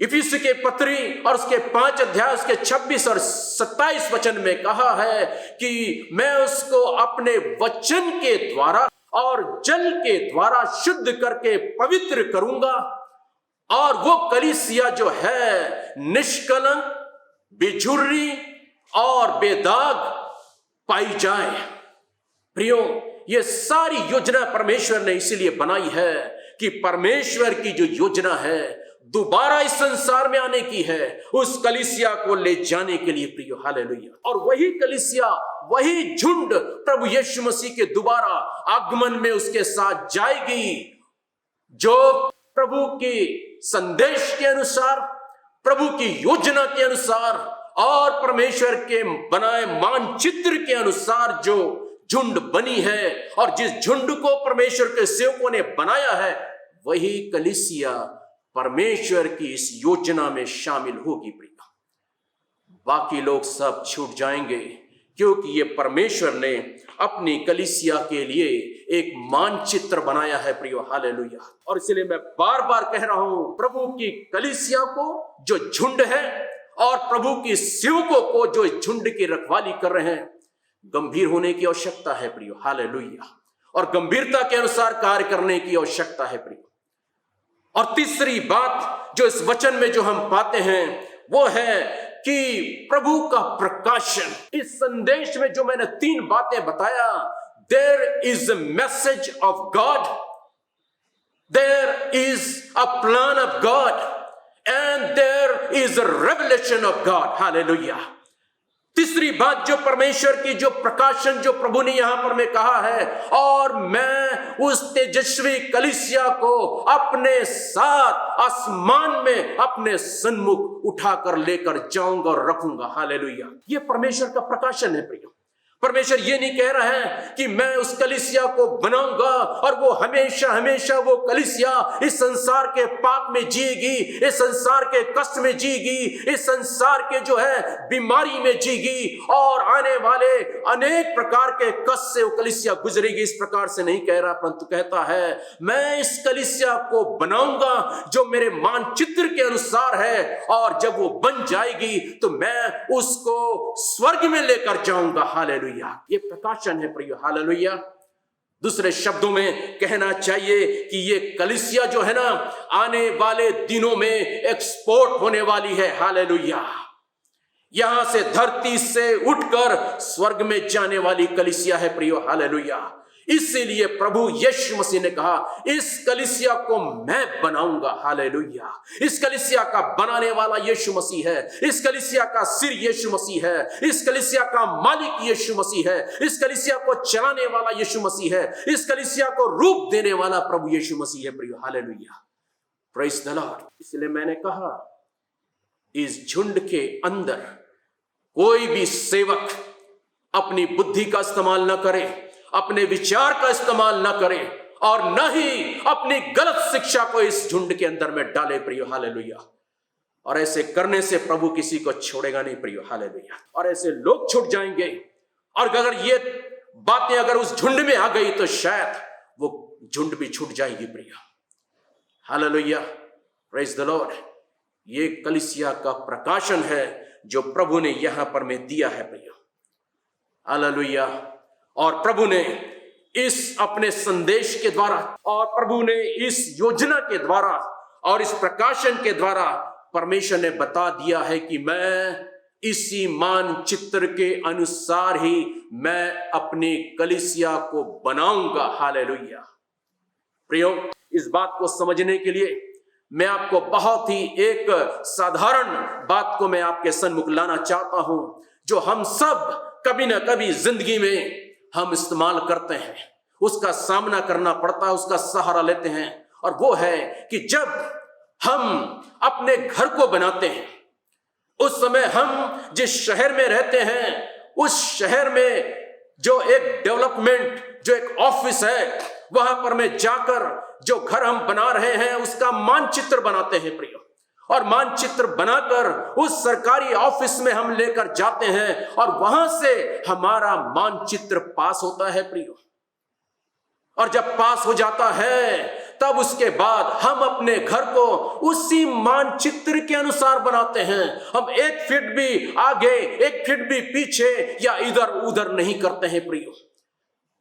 इफिसियों के पत्री और उसके 5 अध्याय उसके 26 और 27 वचन में कहा है कि मैं उसको अपने वचन के द्वारा और जल के द्वारा शुद्ध करके पवित्र करूंगा, और वो कलीसिया जो है निष्कलंक, बेझुर्री और बेदाग पाई जाए। प्रियो, ये सारी योजना परमेश्वर ने इसीलिए बनाई है कि परमेश्वर की जो योजना है दोबारा इस संसार में आने की है, उस कलीसिया को ले जाने के लिए प्रियो। हालेलुया। और वही कलीसिया, वही झुंड प्रभु यीशु मसीह के दोबारा आगमन में उसके साथ जाएगी, जो प्रभु के संदेश के अनुसार, प्रभु की योजना के अनुसार और परमेश्वर के बनाए मानचित्र के अनुसार जो झुंड बनी है, और जिस झुंड को परमेश्वर के सेवकों ने बनाया है, वही कलीसिया परमेश्वर की इस योजना में शामिल होगी प्रिया। बाकी लोग सब छूट जाएंगे, क्योंकि ये परमेश्वर ने अपनी कलीसिया के लिए एक मानचित्र बनाया है प्रियो। हालेलुया। और इसलिए मैं बार बार कह रहा हूं, प्रभु की कलीसिया को जो झुंड है और प्रभु की सेवकों को जो झुंड की रखवाली कर रहे हैं, गंभीर होने की आवश्यकता है प्रियो। हालेलुया। और गंभीरता के अनुसार कार्य करने की आवश्यकता है प्रियो। और तीसरी बात जो इस वचन में जो हम पाते हैं वो है कि प्रभु का प्रकाशन, इस संदेश में जो मैंने 3 बातें बताया, there is a message of God, there is a plan of God and there is a revelation of God. Hallelujah. तीसरी बात जो परमेश्वर की जो प्रकाशन जो प्रभु ने यहां पर में कहा है, और मैं उस तेजस्वी कलीसिया को अपने साथ आसमान में अपने सन्मुख उठाकर लेकर जाऊंगा और रखूंगा। हालेलुया। ये परमेश्वर का प्रकाशन है प्रियो। परमेश्वर ये नहीं कह रहा है कि मैं उस कलीसिया को बनाऊंगा और वो हमेशा हमेशा वो कलीसिया इस संसार के पाप में जिएगी, इस संसार के कष्ट में जिएगी, इस संसार के जो है बीमारी में जिएगी और आने वाले अनेक प्रकार के कष्ट से वो कलीसिया गुजरेगी। इस प्रकार से नहीं कह रहा, परंतु कहता है मैं इस कलीसिया को बनाऊंगा जो मेरे मानचित्र के अनुसार है, और जब वो बन जाएगी तो मैं उसको स्वर्ग में लेकर जाऊंगा। हालेलुया। ये प्रकाशन है प्रियो। हालेलुया। दूसरे शब्दों में कहना चाहिए कि ये कलीसिया जो है ना, आने वाले दिनों में एक्सपोर्ट होने वाली है। हालेलुया। यहां से धरती से उठकर स्वर्ग में जाने वाली कलीसिया है प्रियो। हालेलुया। इसीलिए प्रभु यीशु मसीह ने कहा इस कलीसिया को मैं बनाऊंगा। हालेलुया। इस कलीसिया का बनाने वाला यीशु मसीह है, इस कलीसिया का सिर यीशु मसीह है, इस कलीसिया का मालिक यीशु मसीह है, इस कलीसिया को चलाने वाला यीशु मसीह है, इस कलीसिया को रूप देने वाला प्रभु यीशु मसीह है प्रियो। हालेलुया। Praise the Lord. इसलिए मैंने कहा इस झुंड के अंदर कोई भी सेवक अपनी बुद्धि का इस्तेमाल न करे, अपने विचार का इस्तेमाल न करे, और न ही अपनी गलत शिक्षा को इस झुंड के अंदर में डाले प्रियो। हालेलुया। और ऐसे करने से प्रभु किसी को छोड़ेगा नहीं प्रियो। हालेलुया। और ऐसे लोग छूट जाएंगे, और अगर ये बातें अगर उस झुंड में आ गई तो शायद वो झुंड भी छूट जाएगी प्रियो। हालेलुया। Praise the Lord. ये कलीसिया का प्रकाशन है जो प्रभु ने यहां पर में दिया है प्रियो। हालेलुया। और प्रभु ने इस अपने संदेश के द्वारा, और प्रभु ने इस योजना के द्वारा और इस प्रकाशन के द्वारा परमेश्वर ने बता दिया है कि मैं इसी मानचित्र के अनुसार ही मैं अपनी कलीसिया को बनाऊंगा। हालेलुया। प्रियो, इस बात को समझने के लिए मैं आपको बहुत ही एक साधारण बात को मैं आपके सन्मुख लाना चाहता हूं, जो हम सब कभी ना कभी जिंदगी में हम इस्तेमाल करते हैं, उसका सामना करना पड़ता है, उसका सहारा लेते हैं। और वो है कि जब हम अपने घर को बनाते हैं, उस समय हम जिस शहर में रहते हैं उस शहर में जो एक डेवलपमेंट, जो एक ऑफिस है, वहां पर में जाकर जो घर हम बना रहे हैं उसका मानचित्र बनाते हैं प्रियो। और मानचित्र बनाकर उस सरकारी ऑफिस में हम लेकर जाते हैं, और वहां से हमारा मानचित्र पास होता है प्रियो। और जब पास हो जाता है तब उसके बाद हम अपने घर को उसी मानचित्र के अनुसार बनाते हैं। हम 1 फीट भी आगे 1 फीट भी पीछे या इधर उधर नहीं करते हैं प्रियो।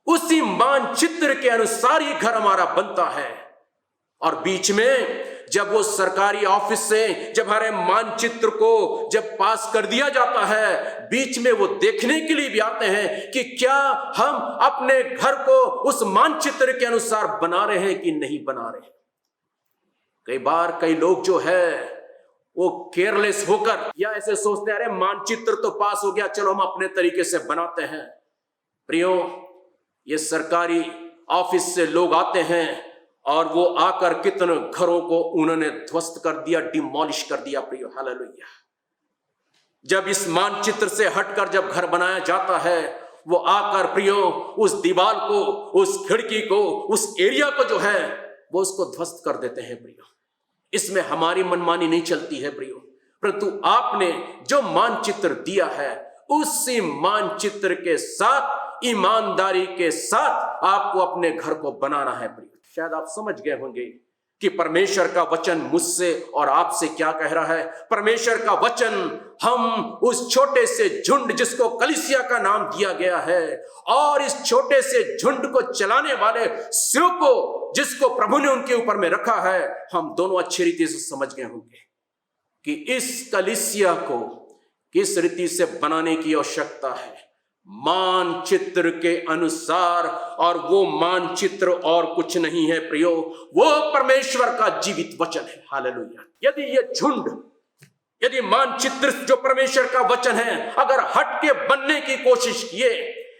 उसी मानचित्र के अनुसार ही घर हमारा बनता है। और बीच में जब वो सरकारी ऑफिस से जब हमारे मानचित्र को जब पास कर दिया जाता है, बीच में वो देखने के लिए भी आते हैं कि क्या हम अपने घर को उस मानचित्र के अनुसार बना रहे हैं कि नहीं बना रहे हैं। कई बार कई लोग जो है वो केयरलेस होकर या ऐसे सोचते हैं अरे मानचित्र तो पास हो गया, चलो हम अपने तरीके से बनाते हैं। प्रियो, ये सरकारी ऑफिस से लोग आते हैं और वो आकर कितने घरों को उन्होंने ध्वस्त कर दिया, डिमोलिश कर दिया प्रियो। हालेलुया। जब इस मानचित्र से हटकर जब घर बनाया जाता है, वो आकर प्रियो उस दीवार को, उस खिड़की को, उस एरिया को जो है वो उसको ध्वस्त कर देते हैं प्रियो। इसमें हमारी मनमानी नहीं चलती है प्रियो, परंतु आपने जो मानचित्र दिया है उसी मानचित्र के साथ, ईमानदारी के साथ आपको अपने घर को बनाना है प्रियो। शायद आप समझ गए होंगे कि परमेश्वर का वचन मुझसे और आपसे क्या कह रहा है। परमेश्वर का वचन हम उस छोटे से झुंड जिसको कलीसिया का नाम दिया गया है, और इस छोटे से झुंड को चलाने वाले सेवक को जिसको प्रभु ने उनके ऊपर में रखा है, हम दोनों अच्छी रीति से समझ गए होंगे कि इस कलीसिया को किस रीति से बनाने की आवश्यकता है, मानचित्र के अनुसार। और वो मानचित्र और कुछ नहीं है प्रियो, वो परमेश्वर का जीवित वचन है। हालेलुया। यदि ये झुंड, यदि मानचित्र जो परमेश्वर का वचन है अगर हट के बनने की कोशिश किए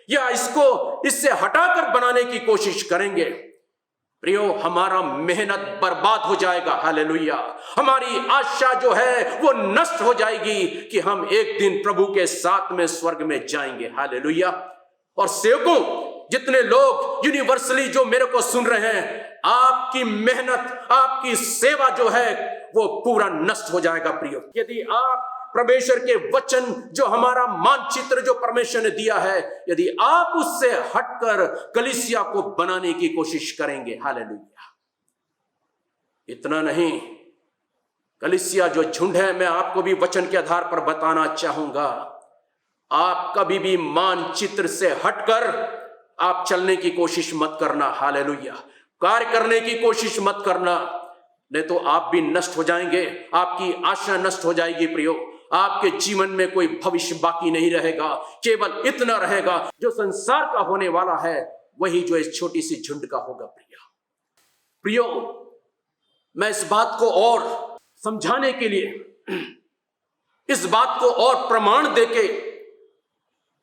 या इससे हटाकर बनाने की कोशिश करेंगे प्रियो, हमारा मेहनत बर्बाद हो जाएगा। हालेलुया। हमारी आशा जो है वो नष्ट हो जाएगी कि हम एक दिन प्रभु के साथ में स्वर्ग में जाएंगे। हालेलुया। और सेवकों, जितने लोग यूनिवर्सली जो मेरे को सुन रहे हैं, आपकी मेहनत, आपकी सेवा जो है वो पूरा नष्ट हो जाएगा प्रियो। यदि आप परमेश्वर के वचन जो हमारा मानचित्र जो परमेश्वर ने दिया है, यदि आप उससे हटकर कलीसिया को बनाने की कोशिश करेंगे। हालेलुया। इतना नहीं, कलीसिया जो झुंड है, मैं आपको भी वचन के आधार पर बताना चाहूंगा, आप कभी भी मानचित्र से हटकर आप चलने की कोशिश मत करना। हालेलुया। कार्य करने की कोशिश मत करना, नहीं तो आप भी नष्ट हो जाएंगे, आपकी आशा नष्ट हो जाएगी प्रियो। आपके जीवन में कोई भविष्य बाकी नहीं रहेगा, केवल इतना रहेगा जो संसार का होने वाला है, वही जो इस छोटी सी झुंड का होगा। प्रियो, मैं इस बात को और समझाने के लिए, इस बात को और प्रमाण देके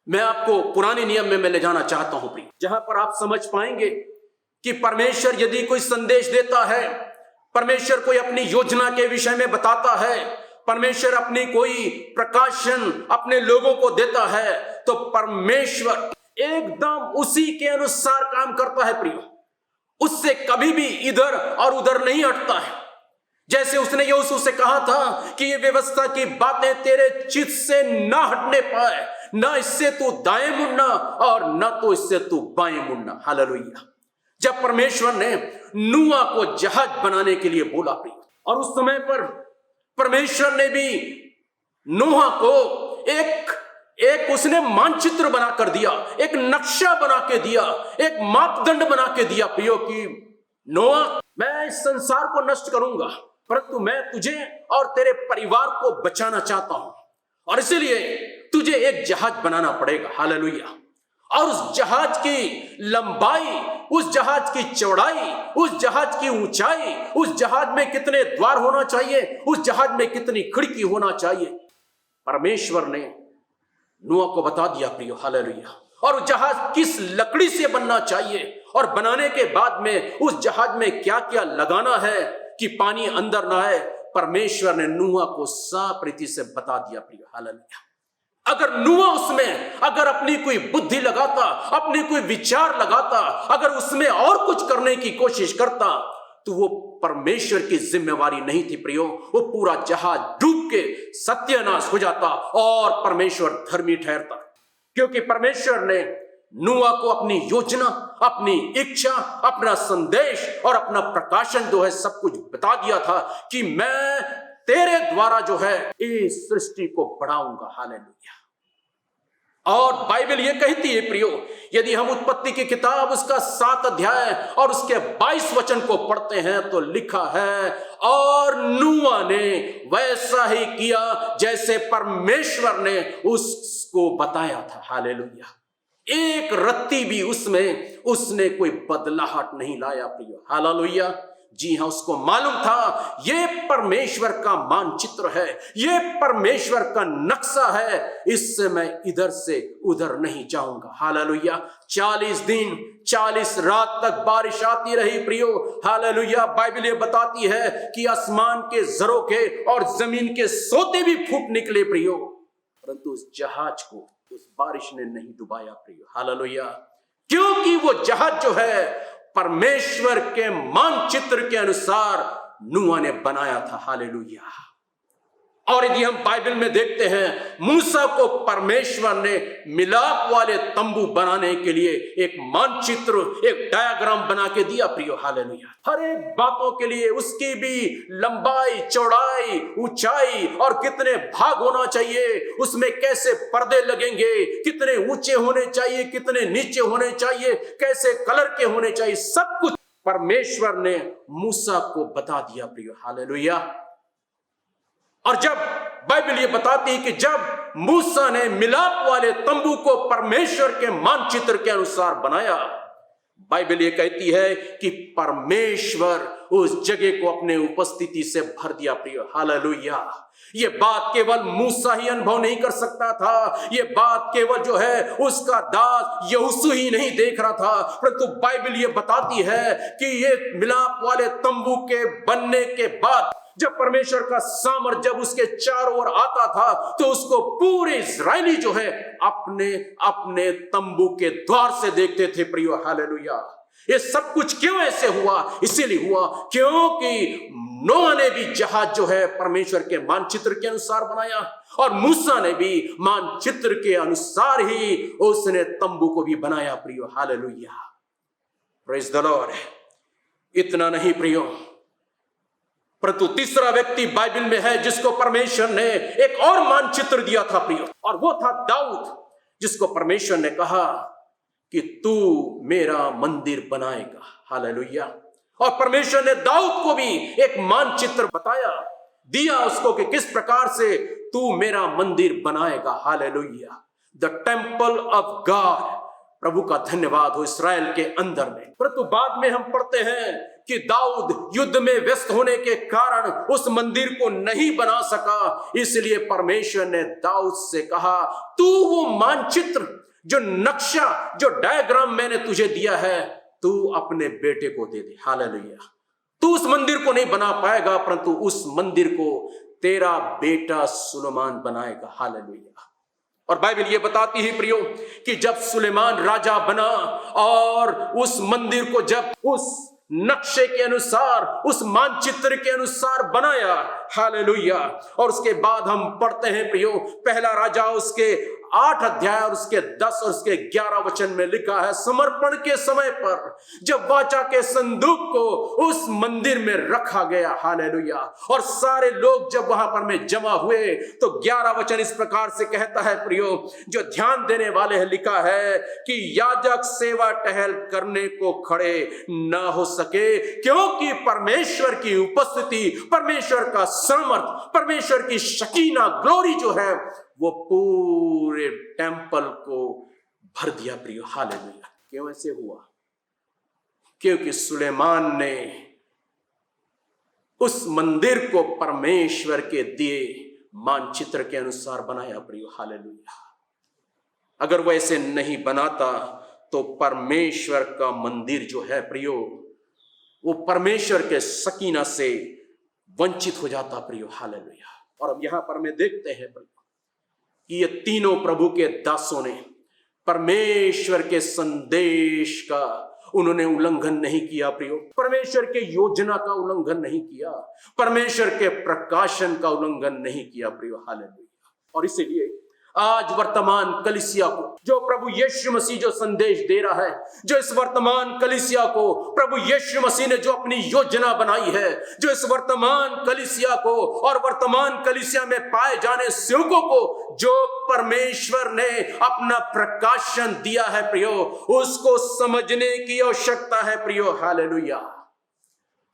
मैं आपको पुराने नियम में मैं ले जाना चाहता हूं प्रिय, जहां पर आप समझ पाएंगे कि परमेश्वर यदि कोई संदेश देता है, परमेश्वर कोई अपनी योजना के विषय में बताता है, परमेश्वर अपनी कोई प्रकाशन अपने लोगों को देता है, तो परमेश्वर एकदम उसी के अनुसार काम करता है प्रियो। उससे कभी भी इधर और उधर नहीं हटता है। जैसे उसने यहोशू से कहा था कि ये व्यवस्था की बातें तेरे चित्त से ना हटने पाए, ना इससे तू दाएं मुड़ना और ना तो इससे तू बाएं मुड़ना। हालेलुया। जब परमेश्वर ने नूह को जहाज बनाने के लिए बोला प्रिय, और उस समय पर परमेश्वर ने भी नूह को एक उसने मानचित्र बना कर दिया, एक नक्शा बना के दिया, एक मापदंड बना के दिया प्रियो कि नूह, मैं इस संसार को नष्ट करूंगा, परंतु मैं तुझे और तेरे परिवार को बचाना चाहता हूं, और इसीलिए तुझे एक जहाज बनाना पड़ेगा। हालेलुया। और उस जहाज की लंबाई, उस जहाज की चौड़ाई, उस जहाज की ऊंचाई, उस जहाज में कितने द्वार होना चाहिए, उस जहाज में कितनी खिड़की होना चाहिए, परमेश्वर ने नूह को बता दिया प्रियो। हालेलुया। और जहाज किस लकड़ी से बनना चाहिए, और बनाने के बाद में उस जहाज में क्या क्या लगाना है कि पानी अंदर ना आए, परमेश्वर ने नूह को साफ रीति से बता दिया प्रियो। हालेलुया। अगर नूह उसमें अगर अपनी कोई बुद्धि लगाता, अपनी कोई विचार लगाता, अगर उसमें और कुछ करने की कोशिश करता, तो वो परमेश्वर की जिम्मेवारी नहीं थी प्रियो। वो पूरा जहाज डूब के सत्यानाश हो जाता और परमेश्वर धर्मी ठहरता, क्योंकि परमेश्वर ने नूह को अपनी योजना, अपनी इच्छा, अपना संदेश और अपना प्रकाशन जो है सब कुछ बता दिया था कि मैं तेरे द्वारा जो है इस सृष्टि को बढ़ाऊंगा। हालेलुया। और बाइबल ये कहती है प्रियो, यदि हम उत्पत्ति की किताब उसका 7 अध्याय और उसके 22 वचन को पढ़ते हैं तो लिखा है, और नूह ने वैसा ही किया जैसे परमेश्वर ने उसको बताया था। हालेलुया। एक रत्ती भी उसमें उसने कोई बदलाहट नहीं लाया प्रियो। हालेलुया। जी हाँ, उसको मालूम था ये परमेश्वर का मानचित्र है, ये परमेश्वर का नक्शा है, इससे मैं इधर से उधर नहीं जाऊंगा। हालेलुया। 40 दिन 40 रात तक बारिश आती रही प्रियो। हालेलुया। बाइबल ये बताती है कि आसमान के झरोखे और जमीन के सोते भी फूट निकले प्रियो, परंतु उस जहाज को उस बारिश ने नहीं डुबाया प्रियो। हालेलुया। क्योंकि वो जहाज जो है परमेश्वर के मानचित्र के अनुसार नूह ने बनाया था। हालेलुया। और यदि हम बाइबल में देखते हैं, मूसा को परमेश्वर ने मिलाप वाले तंबू बनाने के लिए एक मानचित्र, एक डायग्राम बना के दिया प्रियो। हालेलुया। हर एक बातों के लिए उसकी भी लंबाई, चौड़ाई, ऊंचाई और कितने भाग होना चाहिए, उसमें कैसे पर्दे लगेंगे, कितने ऊंचे होने चाहिए, कितने नीचे होने चाहिए, कैसे कलर के होने चाहिए, सब कुछ परमेश्वर ने मूसा को बता दिया प्रियो। हालेलुया। और जब बाइबल ये बताती है कि जब मूसा ने मिलाप वाले तंबू को परमेश्वर के मानचित्र के अनुसार बनाया, बाइबल ये कहती है कि परमेश्वर उस जगह को अपने उपस्थिति से भर दिया प्रिय। हालेलुया। ये बात केवल मूसा ही अनुभव नहीं कर सकता था, ये बात केवल जो है उसका दास यहोशू ही नहीं देख रहा था, परंतु बाइबल ये बताती है कि ये मिलाप वाले तंबू के बनने के बाद जब परमेश्वर का सामर्थ जब उसके चारों ओर आता था तो उसको पूरे इस्राएली जो है अपने अपने तंबू के द्वार से देखते थे प्रियो। हालेलुया। ये सब कुछ क्यों ऐसे हुआ? इसीलिए हुआ क्योंकि नोआ ने भी जहाज जो है परमेश्वर के मानचित्र के अनुसार बनाया और मूसा ने भी मानचित्र के अनुसार ही उसने तंबू को भी बनाया प्रियो। हालेलुया। Praise the Lord. इतना नहीं प्रियो, परंतु तीसरा व्यक्ति बाइबल में है जिसको परमेश्वर ने एक और मानचित्र दिया था प्रियो, और वो था दाऊद, जिसको परमेश्वर ने कहा कि तू मेरा मंदिर बनाएगा। हालेलुया। और परमेश्वर ने दाऊद को भी एक मानचित्र बताया, दिया उसको कि किस प्रकार से तू मेरा मंदिर बनाएगा। Hallelujah. The temple of God. प्रभु का धन्यवाद हो इस्राएल के अंदर में। परंतु बाद में हम पढ़ते हैं कि दाऊद युद्ध में व्यस्त होने के कारण उस मंदिर को नहीं बना सका, इसलिए परमेश्वर ने दाऊद से कहा तू वो मानचित्र, जो नक्शा, जो डायग्राम मैंने तुझे दिया है, तू अपने बेटे को दे दे। हालेलुया। तू उस मंदिर को नहीं बना पाएगा, परंतु उस मंदिर को तेरा बेटा सुलेमान बनाएगा। हालेलुया। और बाइबल ये बताती है प्रियो कि जब सुलेमान राजा बना और उस मंदिर को जब उस नक्शे के अनुसार, उस मानचित्र के अनुसार बनाया, हालेलुया, और उसके बाद हम पढ़ते हैं प्रियो पहला राजा उसके 8 अध्याय और उसके 10 और उसके 11 वचन में लिखा है, समर्पण के समय पर जब वाचा के संदूक को उस मंदिर में रखा गया, हालेलुया, और सारे लोग जब वहां पर में जमा हुए तो 11 वचन इस प्रकार से कहता है प्रियो, जो ध्यान देने वाले हैं, लिखा है कि याजक सेवा टहल करने को खड़े ना हो सके, क्योंकि परमेश्वर की उपस्थिति, परमेश्वर का सामर्थ, परमेश्वर की शकीना ग्लोरी जो है वो पूरे टेंपल को भर दिया प्रियो। हालेलुया। क्यों ऐसे हुआ? क्योंकि सुलेमान ने उस मंदिर को परमेश्वर के दिए मानचित्र के अनुसार बनाया प्रियो। हालेलुया। अगर वो ऐसे नहीं बनाता तो परमेश्वर का मंदिर जो है प्रियो, वो परमेश्वर के सकीना से वंचित हो जाता प्रियो। हालेलुया। और अब यहां पर में देखते हैं कि ये तीनों प्रभु के दासों ने परमेश्वर के संदेश का उन्होंने उल्लंघन नहीं किया प्रियो, परमेश्वर के योजना का उल्लंघन नहीं किया, परमेश्वर के प्रकाशन का उल्लंघन नहीं किया प्रियो। हालेलुया। और इसीलिए आज वर्तमान कलीसिया को जो प्रभु यीशु मसीह जो संदेश दे रहा है, जो इस वर्तमान कलीसिया को प्रभु यीशु मसीह ने जो अपनी योजना बनाई है, जो इस वर्तमान कलीसिया को और वर्तमान कलीसिया में पाए जाने सेवकों को जो परमेश्वर ने अपना प्रकाशन दिया है प्रियो, उसको समझने की आवश्यकता है प्रियो। हालेलुया।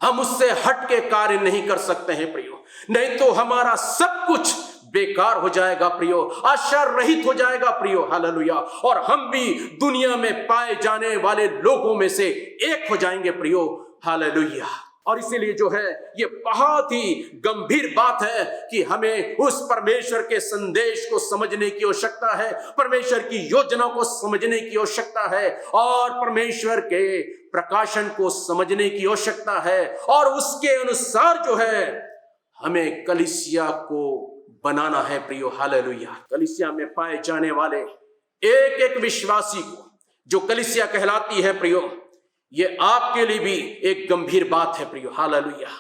हम उससे हट के कार्य नहीं कर सकते हैं प्रियो, नहीं तो हमारा सब कुछ बेकार हो जाएगा प्रियो, आशा रहित हो जाएगा प्रियो। हालेलुया। और हम भी दुनिया में पाए जाने वाले लोगों में से एक हो जाएंगे प्रियो। हालेलुया। और इसीलिए जो है ये बहुत ही गंभीर बात है कि हमें उस परमेश्वर के संदेश को समझने की आवश्यकता है, परमेश्वर की योजना को समझने की आवश्यकता है, और परमेश्वर के प्रकाशन को समझने की आवश्यकता है, और उसके अनुसार जो है हमें कलीसिया को बनाना है प्रियो। हालेलुया। कलीसिया में पाए जाने वाले एक एक विश्वासी को जो कलीसिया कहलाती है प्रियो, ये आपके लिए भी एक गंभीर बात है प्रियो। हालेलुया।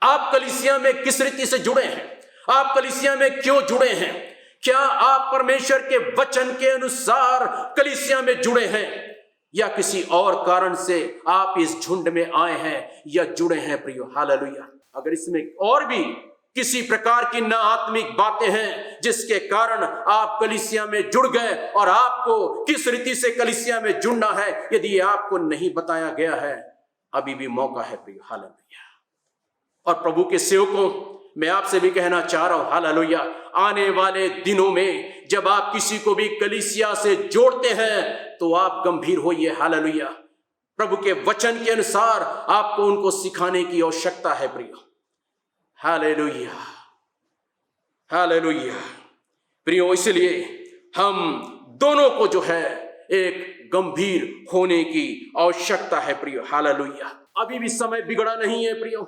आप कलीसिया में किस रीति से जुड़े हैं? आप कलीसिया में क्यों जुड़े हैं? क्या आप परमेश्वर के वचन के अनुसार कलीसिया में जुड़े हैं, या किसी और कारण से आप इस झुंड में आए हैं या जुड़े हैं प्रियो? हालेलुया। अगर इसमें और भी किसी प्रकार की ना आत्मिक बातें हैं जिसके कारण आप कलीसिया में जुड़ गए और आपको किस रीति से कलीसिया में जुड़ना है, यदि ये आपको नहीं बताया गया है, अभी भी मौका है प्रिय। हालेलुया। और प्रभु के सेवकों, मैं आपसे भी कहना चाह रहा हूं हालेलुया, आने वाले दिनों में जब आप किसी को भी कलीसिया से जोड़ते हैं तो आप गंभीर होइए हालेलुया। प्रभु के वचन के अनुसार आपको उनको सिखाने की आवश्यकता है प्रियो। हालेलुया हालेलुया प्रियो, इसलिए हम दोनों को जो है एक गंभीर होने की आवश्यकता है प्रियो। हालेलुया। अभी भी समय बिगड़ा नहीं है प्रियो,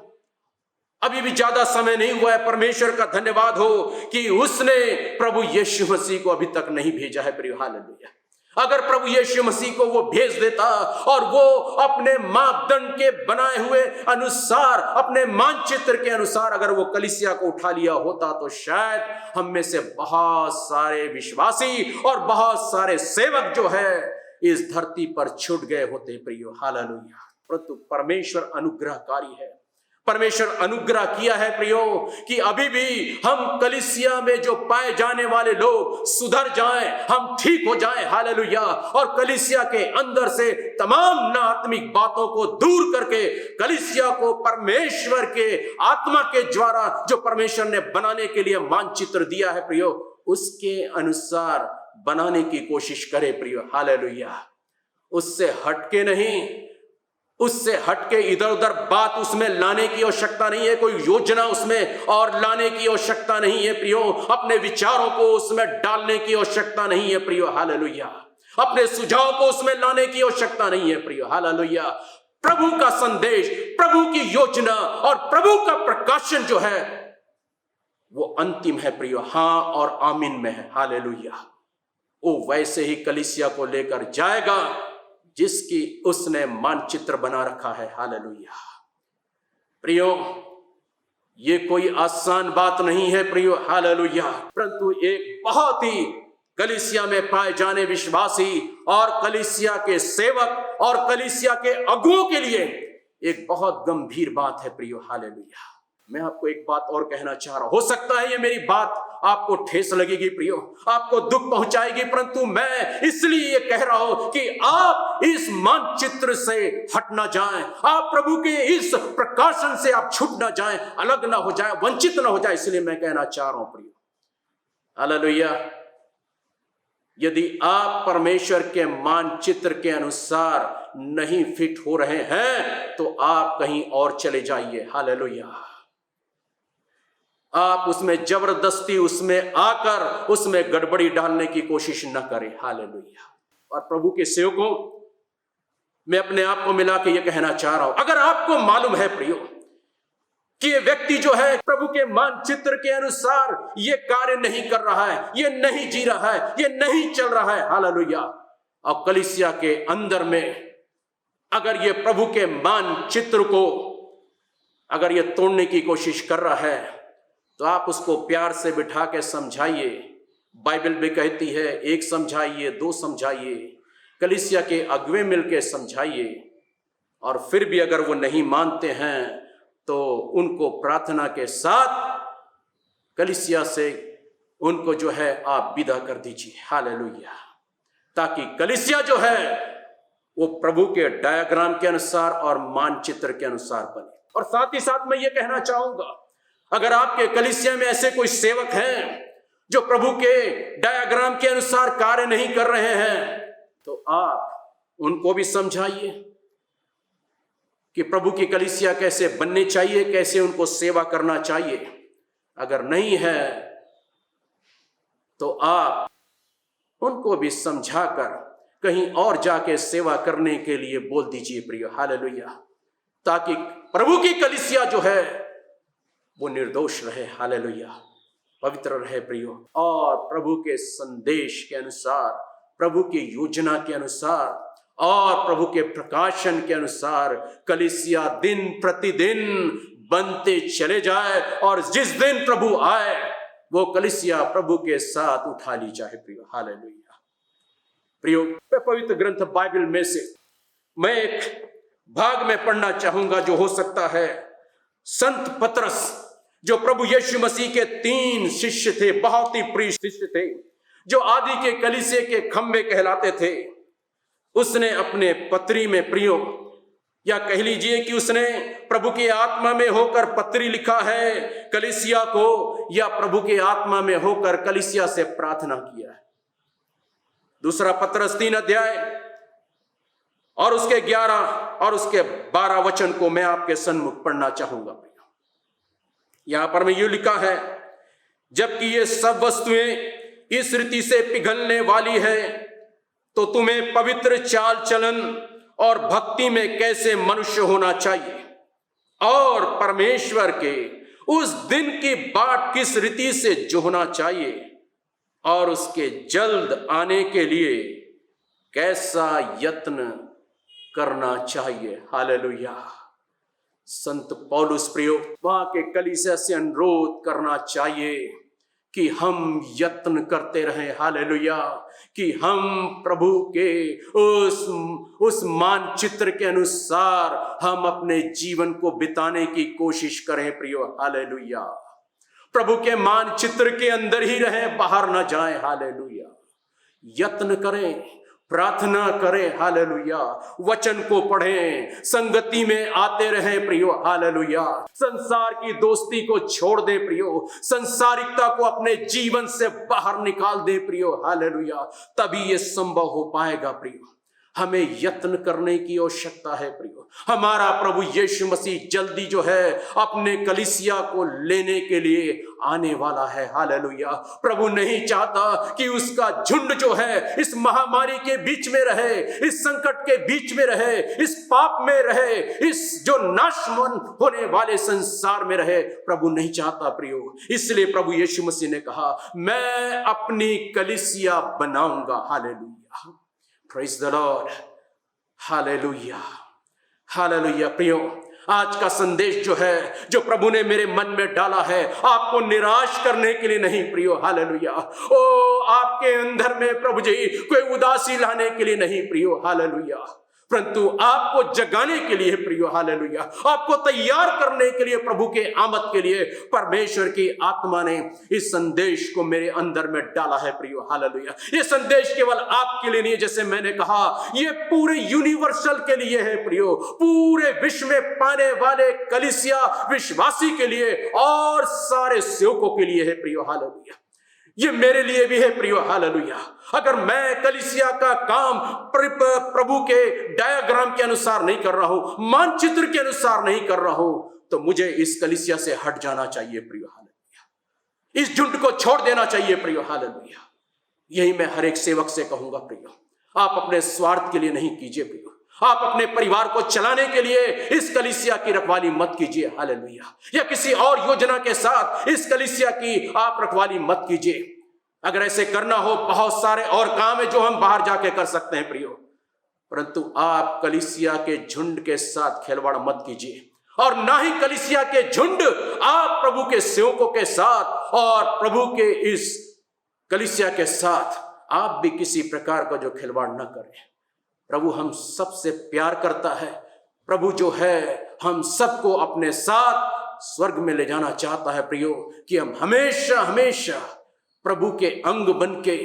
अभी भी ज्यादा समय नहीं हुआ है। परमेश्वर का धन्यवाद हो कि उसने प्रभु यीशु मसीह को अभी तक नहीं भेजा है प्रियो। हालेलुया। अगर प्रभु यीशु मसीह को वो भेज देता और वो अपने मापदंड के बनाए हुए अनुसार, अपने मानचित्र के अनुसार अगर वो कलीसिया को उठा लिया होता तो शायद हम में से बहुत सारे विश्वासी और बहुत सारे सेवक जो है इस धरती पर छूट गए होते प्रियो। हालेलुया। परंतु परमेश्वर अनुग्रहकारी है, परमेश्वर अनुग्रह किया है प्रियो कि अभी भी हम कलीसिया में जो पाए जाने वाले लोग सुधर जाएं, हम ठीक हो जाएं। हालेलुया। और कलीसिया के अंदर से तमाम नाआत्मिक बातों को दूर करके कलीसिया को परमेश्वर के आत्मा के द्वारा जो परमेश्वर ने बनाने के लिए मानचित्र दिया है प्रियो, उसके अनुसार बनाने की कोशिश करे प्रियो। हालेलुया। उससे हटके नहीं, उससे हटके इधर उधर बात उसमें लाने की आवश्यकता नहीं है, कोई योजना उसमें और लाने की आवश्यकता नहीं है प्रियो, अपने विचारों को उसमें डालने की आवश्यकता नहीं है प्रियो। हालेलुया। अपने सुझाव को उसमें लाने की आवश्यकता नहीं है प्रियो। हालेलुया। प्रभु का संदेश, प्रभु की योजना और प्रभु का प्रकाशन जो है वो अंतिम है प्रियो, हां और आमीन में है। हालेलुया। वो वैसे ही कलीसिया को लेकर जाएगा जिसकी उसने मानचित्र बना रखा है। हालेलुया। प्रियो, ये कोई आसान बात नहीं है प्रियो। हालेलुया। परंतु एक बहुत ही कलीसिया में पाए जाने विश्वासी और कलीसिया के सेवक और कलीसिया के अगुओं के लिए एक बहुत गंभीर बात है प्रियो। हालेलुया। मैं आपको एक बात और कहना चाह रहा हूं, हो सकता है ये मेरी बात आपको ठेस लगेगी प्रियो, आपको दुख पहुंचाएगी, परंतु मैं इसलिए ये कह रहा हूं कि आप इस मानचित्र से हट ना जाएं, आप प्रभु के इस प्रकाशन से आप छूट ना जाएं, अलग ना हो जाएं, वंचित ना हो जाएं। इसलिए मैं कहना चाह रहा हूं प्रियो। हालेलुया। यदि आप परमेश्वर के मानचित्र के अनुसार नहीं फिट हो रहे हैं तो आप कहीं और चले जाइए। हालेलुया। आप उसमें जबरदस्ती उसमें आकर उसमें गड़बड़ी डालने की कोशिश न करें। हालेलुया। और प्रभु के सेवकों, मैं अपने आप को मिला के ये कहना चाह रहा हूं, अगर आपको मालूम है प्रियो कि ये व्यक्ति जो है प्रभु के मानचित्र के अनुसार ये कार्य नहीं कर रहा है, ये नहीं जी रहा है, ये नहीं चल रहा है। हालेलुया। और कलीसिया के अंदर में अगर ये प्रभु के मानचित्र को अगर ये तोड़ने की कोशिश कर रहा है तो आप उसको प्यार से बिठा के समझाइए। बाइबल भी कहती है, एक समझाइए, दो समझाइए, कलीसिया के अगुवे मिलके समझाइए। और फिर भी अगर वो नहीं मानते हैं तो उनको प्रार्थना के साथ कलीसिया से उनको जो है आप विदा कर दीजिए। हालेलुया। ताकि कलीसिया जो है वो प्रभु के डायग्राम के अनुसार और मानचित्र के अनुसार बने। और साथ ही साथ मैं ये कहना चाहूंगा, अगर आपके कलीसिया में ऐसे कोई सेवक हैं जो प्रभु के डायग्राम के अनुसार कार्य नहीं कर रहे हैं तो आप उनको भी समझाइए कि प्रभु की कलीसिया कैसे बननी चाहिए, कैसे उनको सेवा करना चाहिए। अगर नहीं है तो आप उनको भी समझाकर कहीं और जाके सेवा करने के लिए बोल दीजिए प्रियो। हालेलुया। ताकि प्रभु की कलीसिया जो है वो निर्दोष रहे। हालेलुया। पवित्र रहे प्रियो, और प्रभु के संदेश के अनुसार, प्रभु की योजना के अनुसार और प्रभु के प्रकाशन के अनुसार कलीसिया दिन प्रतिदिन बनते चले जाए। और जिस दिन प्रभु आए वो कलीसिया प्रभु के साथ उठा ली जाए प्रियो। हालेलुया। प्रियो, पवित्र ग्रंथ बाइबल में से मैं एक भाग में पढ़ना चाहूंगा जो हो सकता है संत पतरस, जो प्रभु यीशु मसीह के 3 शिष्य थे, बहुत ही प्रिय शिष्य थे, जो आदि के कलीसिया के खंबे कहलाते थे, उसने अपने पत्री में प्रियो या कह लीजिए कि उसने प्रभु की आत्मा में होकर पत्री लिखा है कलीसिया को, या प्रभु की आत्मा में होकर कलीसिया से प्रार्थना किया है। दूसरा पत्रस 3 अध्याय और उसके 11 और उसके 12 वचन को मैं आपके सन्मुख पढ़ना चाहूंगा। यहां पर में यूं लिखा है, जबकि ये सब वस्तुएं इस रीति से पिघलने वाली है, तो तुम्हें पवित्र चाल चलन और भक्ति में कैसे मनुष्य होना चाहिए, और परमेश्वर के उस दिन की बाट किस रीति से जोहना चाहिए, और उसके जल्द आने के लिए कैसा यत्न करना चाहिए। हालेलुया। संत पौलुस प्रियो वहां के कलीसिया से अनुरोध करना चाहिए कि हम यत्न करते रहें। हालेलुया। कि हम प्रभु के उस मानचित्र के अनुसार हम अपने जीवन को बिताने की कोशिश करें प्रियो। हालेलुया। प्रभु के मानचित्र के अंदर ही रहें, बाहर ना जाएं। हालेलुया। यत्न करें, प्रार्थना करें। हालेलुया। वचन को पढ़ें, संगति में आते रहें प्रियो। हालेलुया। संसार की दोस्ती को छोड़ दे प्रियो, संसारिकता को अपने जीवन से बाहर निकाल दे प्रियो। हालेलुया। तभी ये संभव हो पाएगा प्रियो। हमें यत्न करने की आवश्यकता है प्रियो। हमारा प्रभु यीशु मसीह जल्दी जो है अपने कलीसिया को लेने के लिए आने वाला है। हालेलुया। प्रभु नहीं चाहता कि उसका झुंड जो है इस महामारी के बीच में रहे, इस संकट के बीच में रहे, इस पाप में रहे, इस जो नाशमन होने वाले संसार में रहे। प्रभु नहीं चाहता प्रियो। इसलिए प्रभु यीशु मसीह ने कहा, मैं अपनी कलीसिया बनाऊंगा। Hallelujah. Praise the Lord. Hallelujah. Hallelujah. प्रियो, आज का संदेश जो है, जो प्रभु ने मेरे मन में डाला है, आपको निराश करने के लिए नहीं प्रियो। हालेलुया। ओ आपके अंदर में प्रभु जी कोई उदासी लाने के लिए नहीं प्रियो। हालेलुया। परंतु आपको जगाने के लिए प्रियो। हालेलुया। आपको तैयार करने के लिए, प्रभु के आमद के लिए परमेश्वर की आत्मा ने इस संदेश को मेरे अंदर में डाला है प्रियो। हालेलुया। ये संदेश केवल आपके लिए नहीं, जैसे मैंने कहा, ये पूरे यूनिवर्सल के लिए है प्रियो। पूरे विश्व में पाने वाले कलीसिया विश्वासी के लिए और सारे सेवकों के लिए है प्रियो। हालेलुया। ये मेरे लिए भी है प्रियो। हालेलुया। अगर मैं कलीसिया का काम प्रभु के डायग्राम के अनुसार नहीं कर रहा हूं, मानचित्र के अनुसार नहीं कर रहा हूं, तो मुझे इस कलीसिया से हट जाना चाहिए प्रियो। हालेलुया। इस झुंड को छोड़ देना चाहिए प्रियो। हालेलुया। यही मैं हर एक सेवक से कहूंगा प्रियो। आप अपने स्वार्थ के लिए नहीं कीजिए प्रियो। आप अपने परिवार को चलाने के लिए इस कलीसिया की रखवाली मत कीजिए। हालेलुया। या किसी और योजना के साथ इस कलीसिया की आप रखवाली मत कीजिए। अगर ऐसे करना हो, बहुत सारे और काम है जो हम बाहर जाके कर सकते हैं प्रियो, परंतु आप कलीसिया के झुंड के साथ खिलवाड़ मत कीजिए, और ना ही कलीसिया के झुंड आप प्रभु के सेवकों के साथ और प्रभु के इस कलीसिया के साथ आप भी किसी प्रकार का जो खिलवाड़ न करें। प्रभु हम सबसे प्यार करता है। प्रभु जो है हम सबको अपने साथ स्वर्ग में ले जाना चाहता है प्रियो, कि हम हमेशा हमेशा प्रभु के अंग बनके,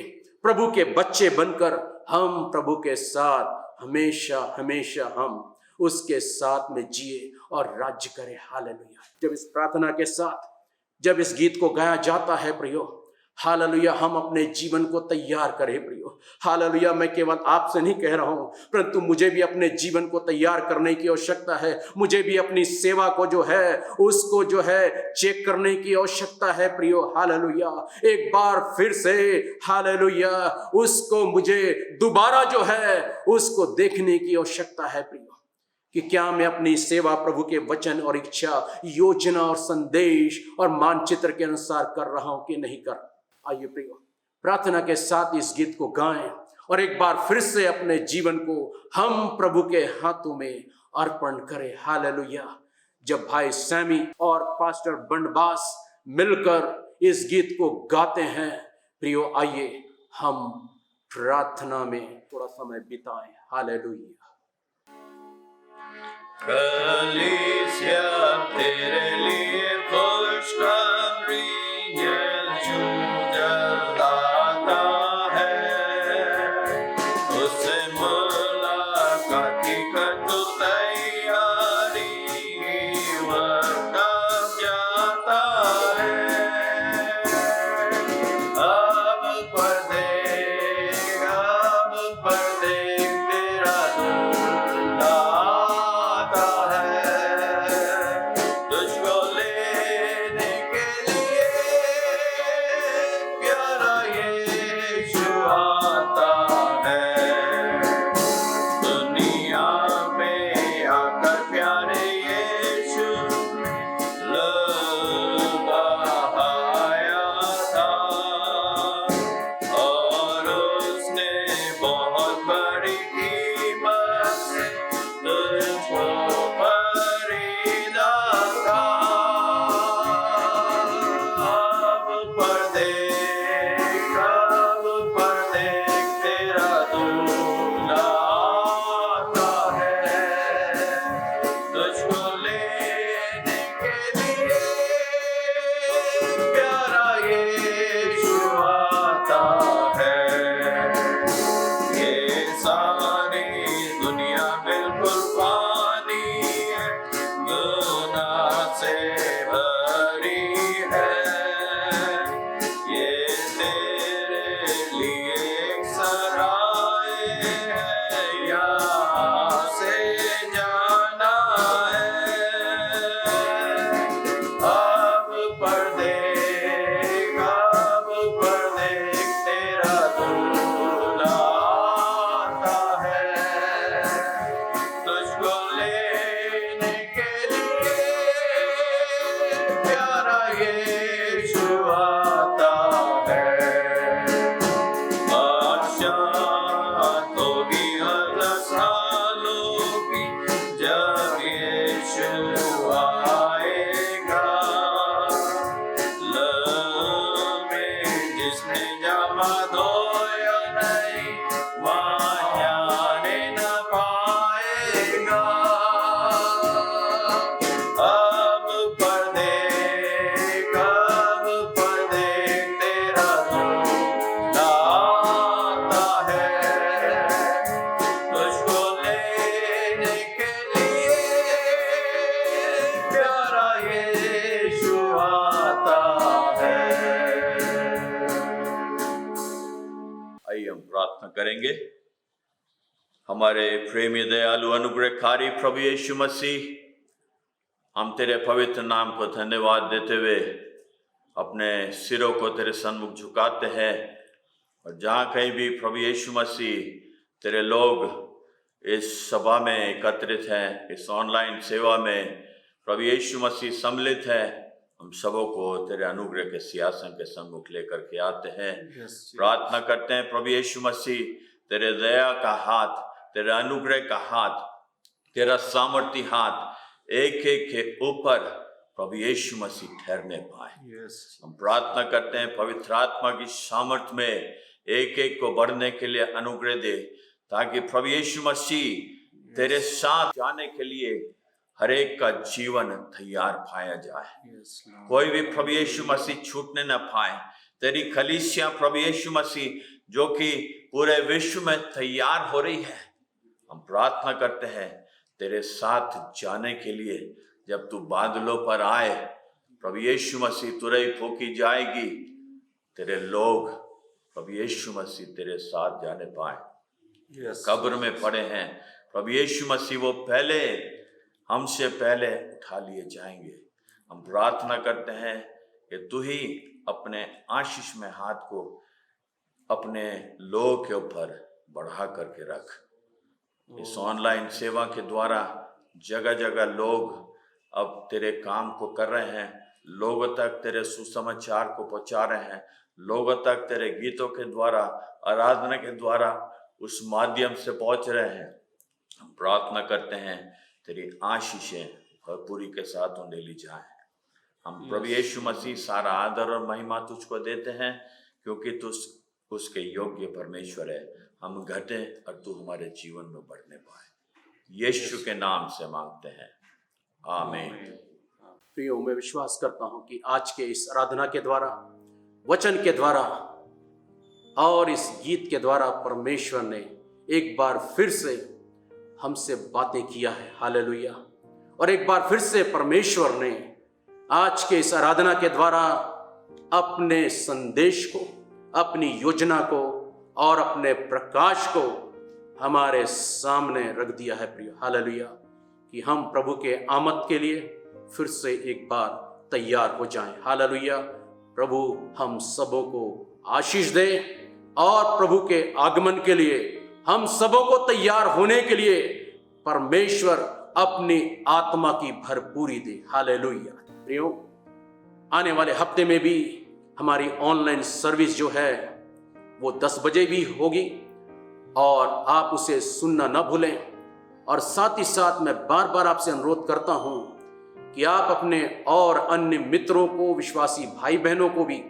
प्रभु के बच्चे बनकर हम प्रभु के साथ हमेशा हमेशा हम उसके साथ में जिए और राज्य करें। हालेलुया। जब इस प्रार्थना के साथ जब इस गीत को गाया जाता है प्रियो, हालेलुया, हम अपने जीवन को तैयार करें प्रियो। हालेलुया। मैं केवल आपसे नहीं कह रहा हूं, परंतु मुझे भी अपने जीवन को तैयार करने की आवश्यकता है। मुझे भी अपनी सेवा को जो है उसको जो है चेक करने की आवश्यकता है प्रियो। हालेलुया। एक बार फिर से हालेलुया उसको मुझे दोबारा जो है उसको देखने की आवश्यकता है प्रियो, कि क्या मैं अपनी सेवा प्रभु के वचन और इच्छा, योजना और संदेश और मानचित्र के अनुसार कर रहा हूं कि नहीं कर। आइए प्रियो, प्रार्थना के साथ इस गीत को गाएं और एक बार फिर से अपने जीवन को हम प्रभु के हाथों में अर्पण करें। हालेलुया। जब भाई सैमी और पास्टर बंडबास मिलकर इस गीत को गाते हैं प्रियो, आइए हम प्रार्थना में थोड़ा समय बिताएं। हालेलुया। कलीसिया तेरे लिए खुशखबरी यीशु जलाता है, उससे मुलाकात कर तू तैयार प्रार्थना करेंगे। हमारे प्रेमी दयालु अनुग्रहकारी प्रभु यीशु मसीह, हम तेरे पवित्र नाम को धन्यवाद देते हुए अपने सिरों को तेरे सन्मुख झुकाते हैं। और जहाँ कहीं भी प्रभु यीशु मसीह तेरे लोग इस सभा में एकत्रित हैं, इस ऑनलाइन सेवा में प्रभु यीशु मसीह सम्मिलित है, हम सबों को तेरे अनुग्रह के सिंहासन के सम्मुख लेकर के आते हैं। प्रार्थना करते हैं प्रभु यीशु मसीह, तेरे दया का हाथ, तेरे अनुग्रह का हाथ, तेरा सामर्थी हाथ एक एक के ऊपर प्रभु यीशु मसीह ठहरने पाए। हम प्रार्थना करते हैं पवित्र आत्मा की सामर्थ्य में एक एक को बढ़ने के लिए अनुग्रह दे, ताकि प्रभु यीशु मसीह तेरे साथ जाने के लिए हर एक का जीवन तैयार पाया जाए। कोई भी प्रभु यीशु मसीह छूटने न पाए। तेरी कलीसिया प्रभु यीशु मसीह जो कि पूरे विश्व में तैयार हो रही है, हम प्रार्थना करते हैं तेरे साथ जाने के लिए। जब तू बादलों पर आए प्रभु यीशु मसीह, तुरई फूंकी जाएगी, तेरे लोग प्रभु यीशु मसीह तेरे साथ जाने पाए। कब्र में पड़े हैं प्रभु यीशु मसीह, वो पहले हमसे पहले उठा लिए जाएंगे। हम प्रार्थना करते हैं कि तू ही अपने आशीष में हाथ को अपने लोगों के ऊपर बढ़ा करके रख। इस ऑनलाइन सेवा के द्वारा जगह जगह लोग अब तेरे काम को कर रहे हैं, लोगों तक तेरे सुसमाचार को पहुंचा रहे हैं, लोगों तक तेरे गीतों के द्वारा, आराधना के द्वारा उस माध्यम से पहुंच रहे हैं। हम प्रार्थना करते हैं तेरी आशीषें भरपूरी के साथ उन्हें ली जाए। हम प्रभु यीशु मसीह सारा आदर और महिमा तुझको देते हैं, क्योंकि तू उसके योग्य परमेश्वर है। हम घटे और तू हमारे जीवन में बढ़ने पाए। यीशु के नाम से मांगते हैं, आमीन। प्रियो, मैं विश्वास करता हूं कि आज के इस आराधना के द्वारा, वचन के द्वारा और इस गीत के द्वारा परमेश्वर ने एक बार फिर से हमसे बातें किया है। हालेलुया। और एक बार फिर से परमेश्वर ने आज के इस आराधना के द्वारा अपने संदेश को, अपनी योजना को और अपने प्रकाश को हमारे सामने रख दिया है। प्रिय, हालेलुया, कि हम प्रभु के आमद के लिए फिर से एक बार तैयार हो जाएं। हालेलुया। प्रभु हम सबों को आशीष दे और प्रभु के आगमन के लिए हम सबों को तैयार होने के लिए परमेश्वर अपनी आत्मा की भरपूरी दे। हालेलुया। प्रियो, आने वाले हफ्ते में भी हमारी ऑनलाइन सर्विस जो है वो 10 बजे भी होगी और आप उसे सुनना न भूलें। और साथ ही साथ मैं बार बार आपसे अनुरोध करता हूं कि आप अपने और अन्य मित्रों को, विश्वासी भाई बहनों को भी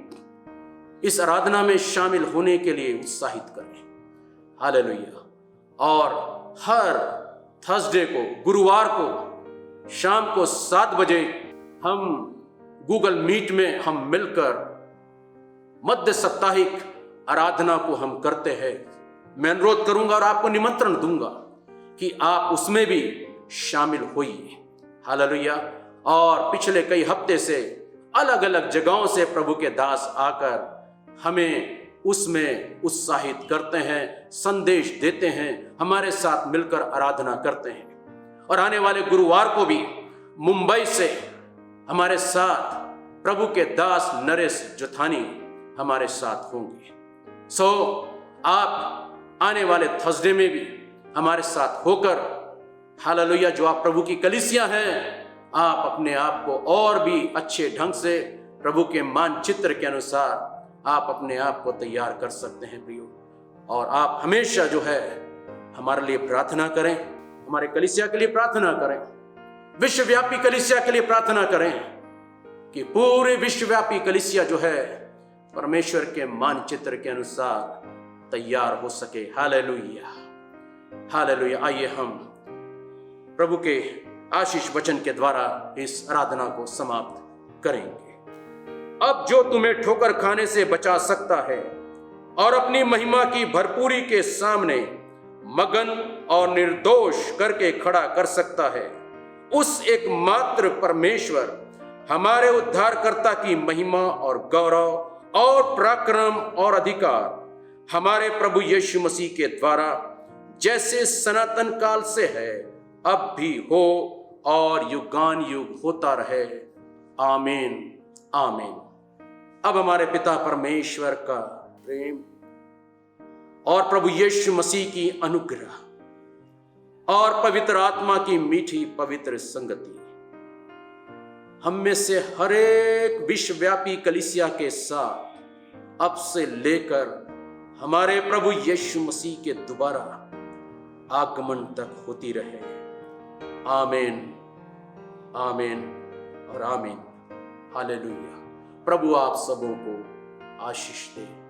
इस आराधना में शामिल होने के लिए उत्साहित करें। हालेलुया। और हर थर्सडे को, गुरुवार को शाम को 7 बजे हम गूगल मीट में हम मिलकर मध्य साप्ताहिक आराधना को हम करते हैं। मैं अनुरोध करूंगा और आपको निमंत्रण दूंगा कि आप उसमें भी शामिल होइए। हालेलुया। और पिछले कई हफ्ते से अलग अलग जगहों से प्रभु के दास आकर हमें उसमें उत्साहित करते हैं, संदेश देते हैं, हमारे साथ मिलकर आराधना करते हैं। और आने वाले गुरुवार को भी मुंबई से हमारे साथ प्रभु के दास नरेश जोथानी हमारे साथ होंगे। सो आप आने वाले थर्सडे में भी हमारे साथ होकर, हालेलुया, जो आप प्रभु की कलीसिया हैं, आप अपने आप को और भी अच्छे ढंग से प्रभु के मानचित्र के अनुसार आप अपने आप को तैयार कर सकते हैं। प्रियो, और आप हमेशा जो है हमारे लिए प्रार्थना करें, हमारे कलीसिया के लिए प्रार्थना करें, विश्वव्यापी कलीसिया के लिए प्रार्थना करें कि पूरे विश्वव्यापी कलीसिया जो है परमेश्वर के मानचित्र के अनुसार तैयार हो सके। Hallelujah, hallelujah. आइए हम प्रभु के आशीष वचन के द्वारा इस आराधना को समाप्त करेंगे। अब जो तुम्हें ठोकर खाने से बचा सकता है और अपनी महिमा की भरपूरी के सामने मगन और निर्दोष करके खड़ा कर सकता है, उस एकमात्र परमेश्वर हमारे उद्धारकर्ता की महिमा और गौरव और पराक्रम और अधिकार हमारे प्रभु यीशु मसीह के द्वारा जैसे सनातन काल से है, अब भी हो और युगान युग होता रहे। आमीन आमीन। अब हमारे पिता परमेश्वर का प्रेम और प्रभु यीशु मसीह की अनुग्रह और पवित्र आत्मा की मीठी पवित्र संगति हम में से हर एक विश्वव्यापी कलीसिया के साथ अब से लेकर हमारे प्रभु यीशु मसीह के दोबारा आगमन तक होती रहे। आमीन आमीन और आमीन। हालेलुया। प्रभु आप सबों को आशीष दे।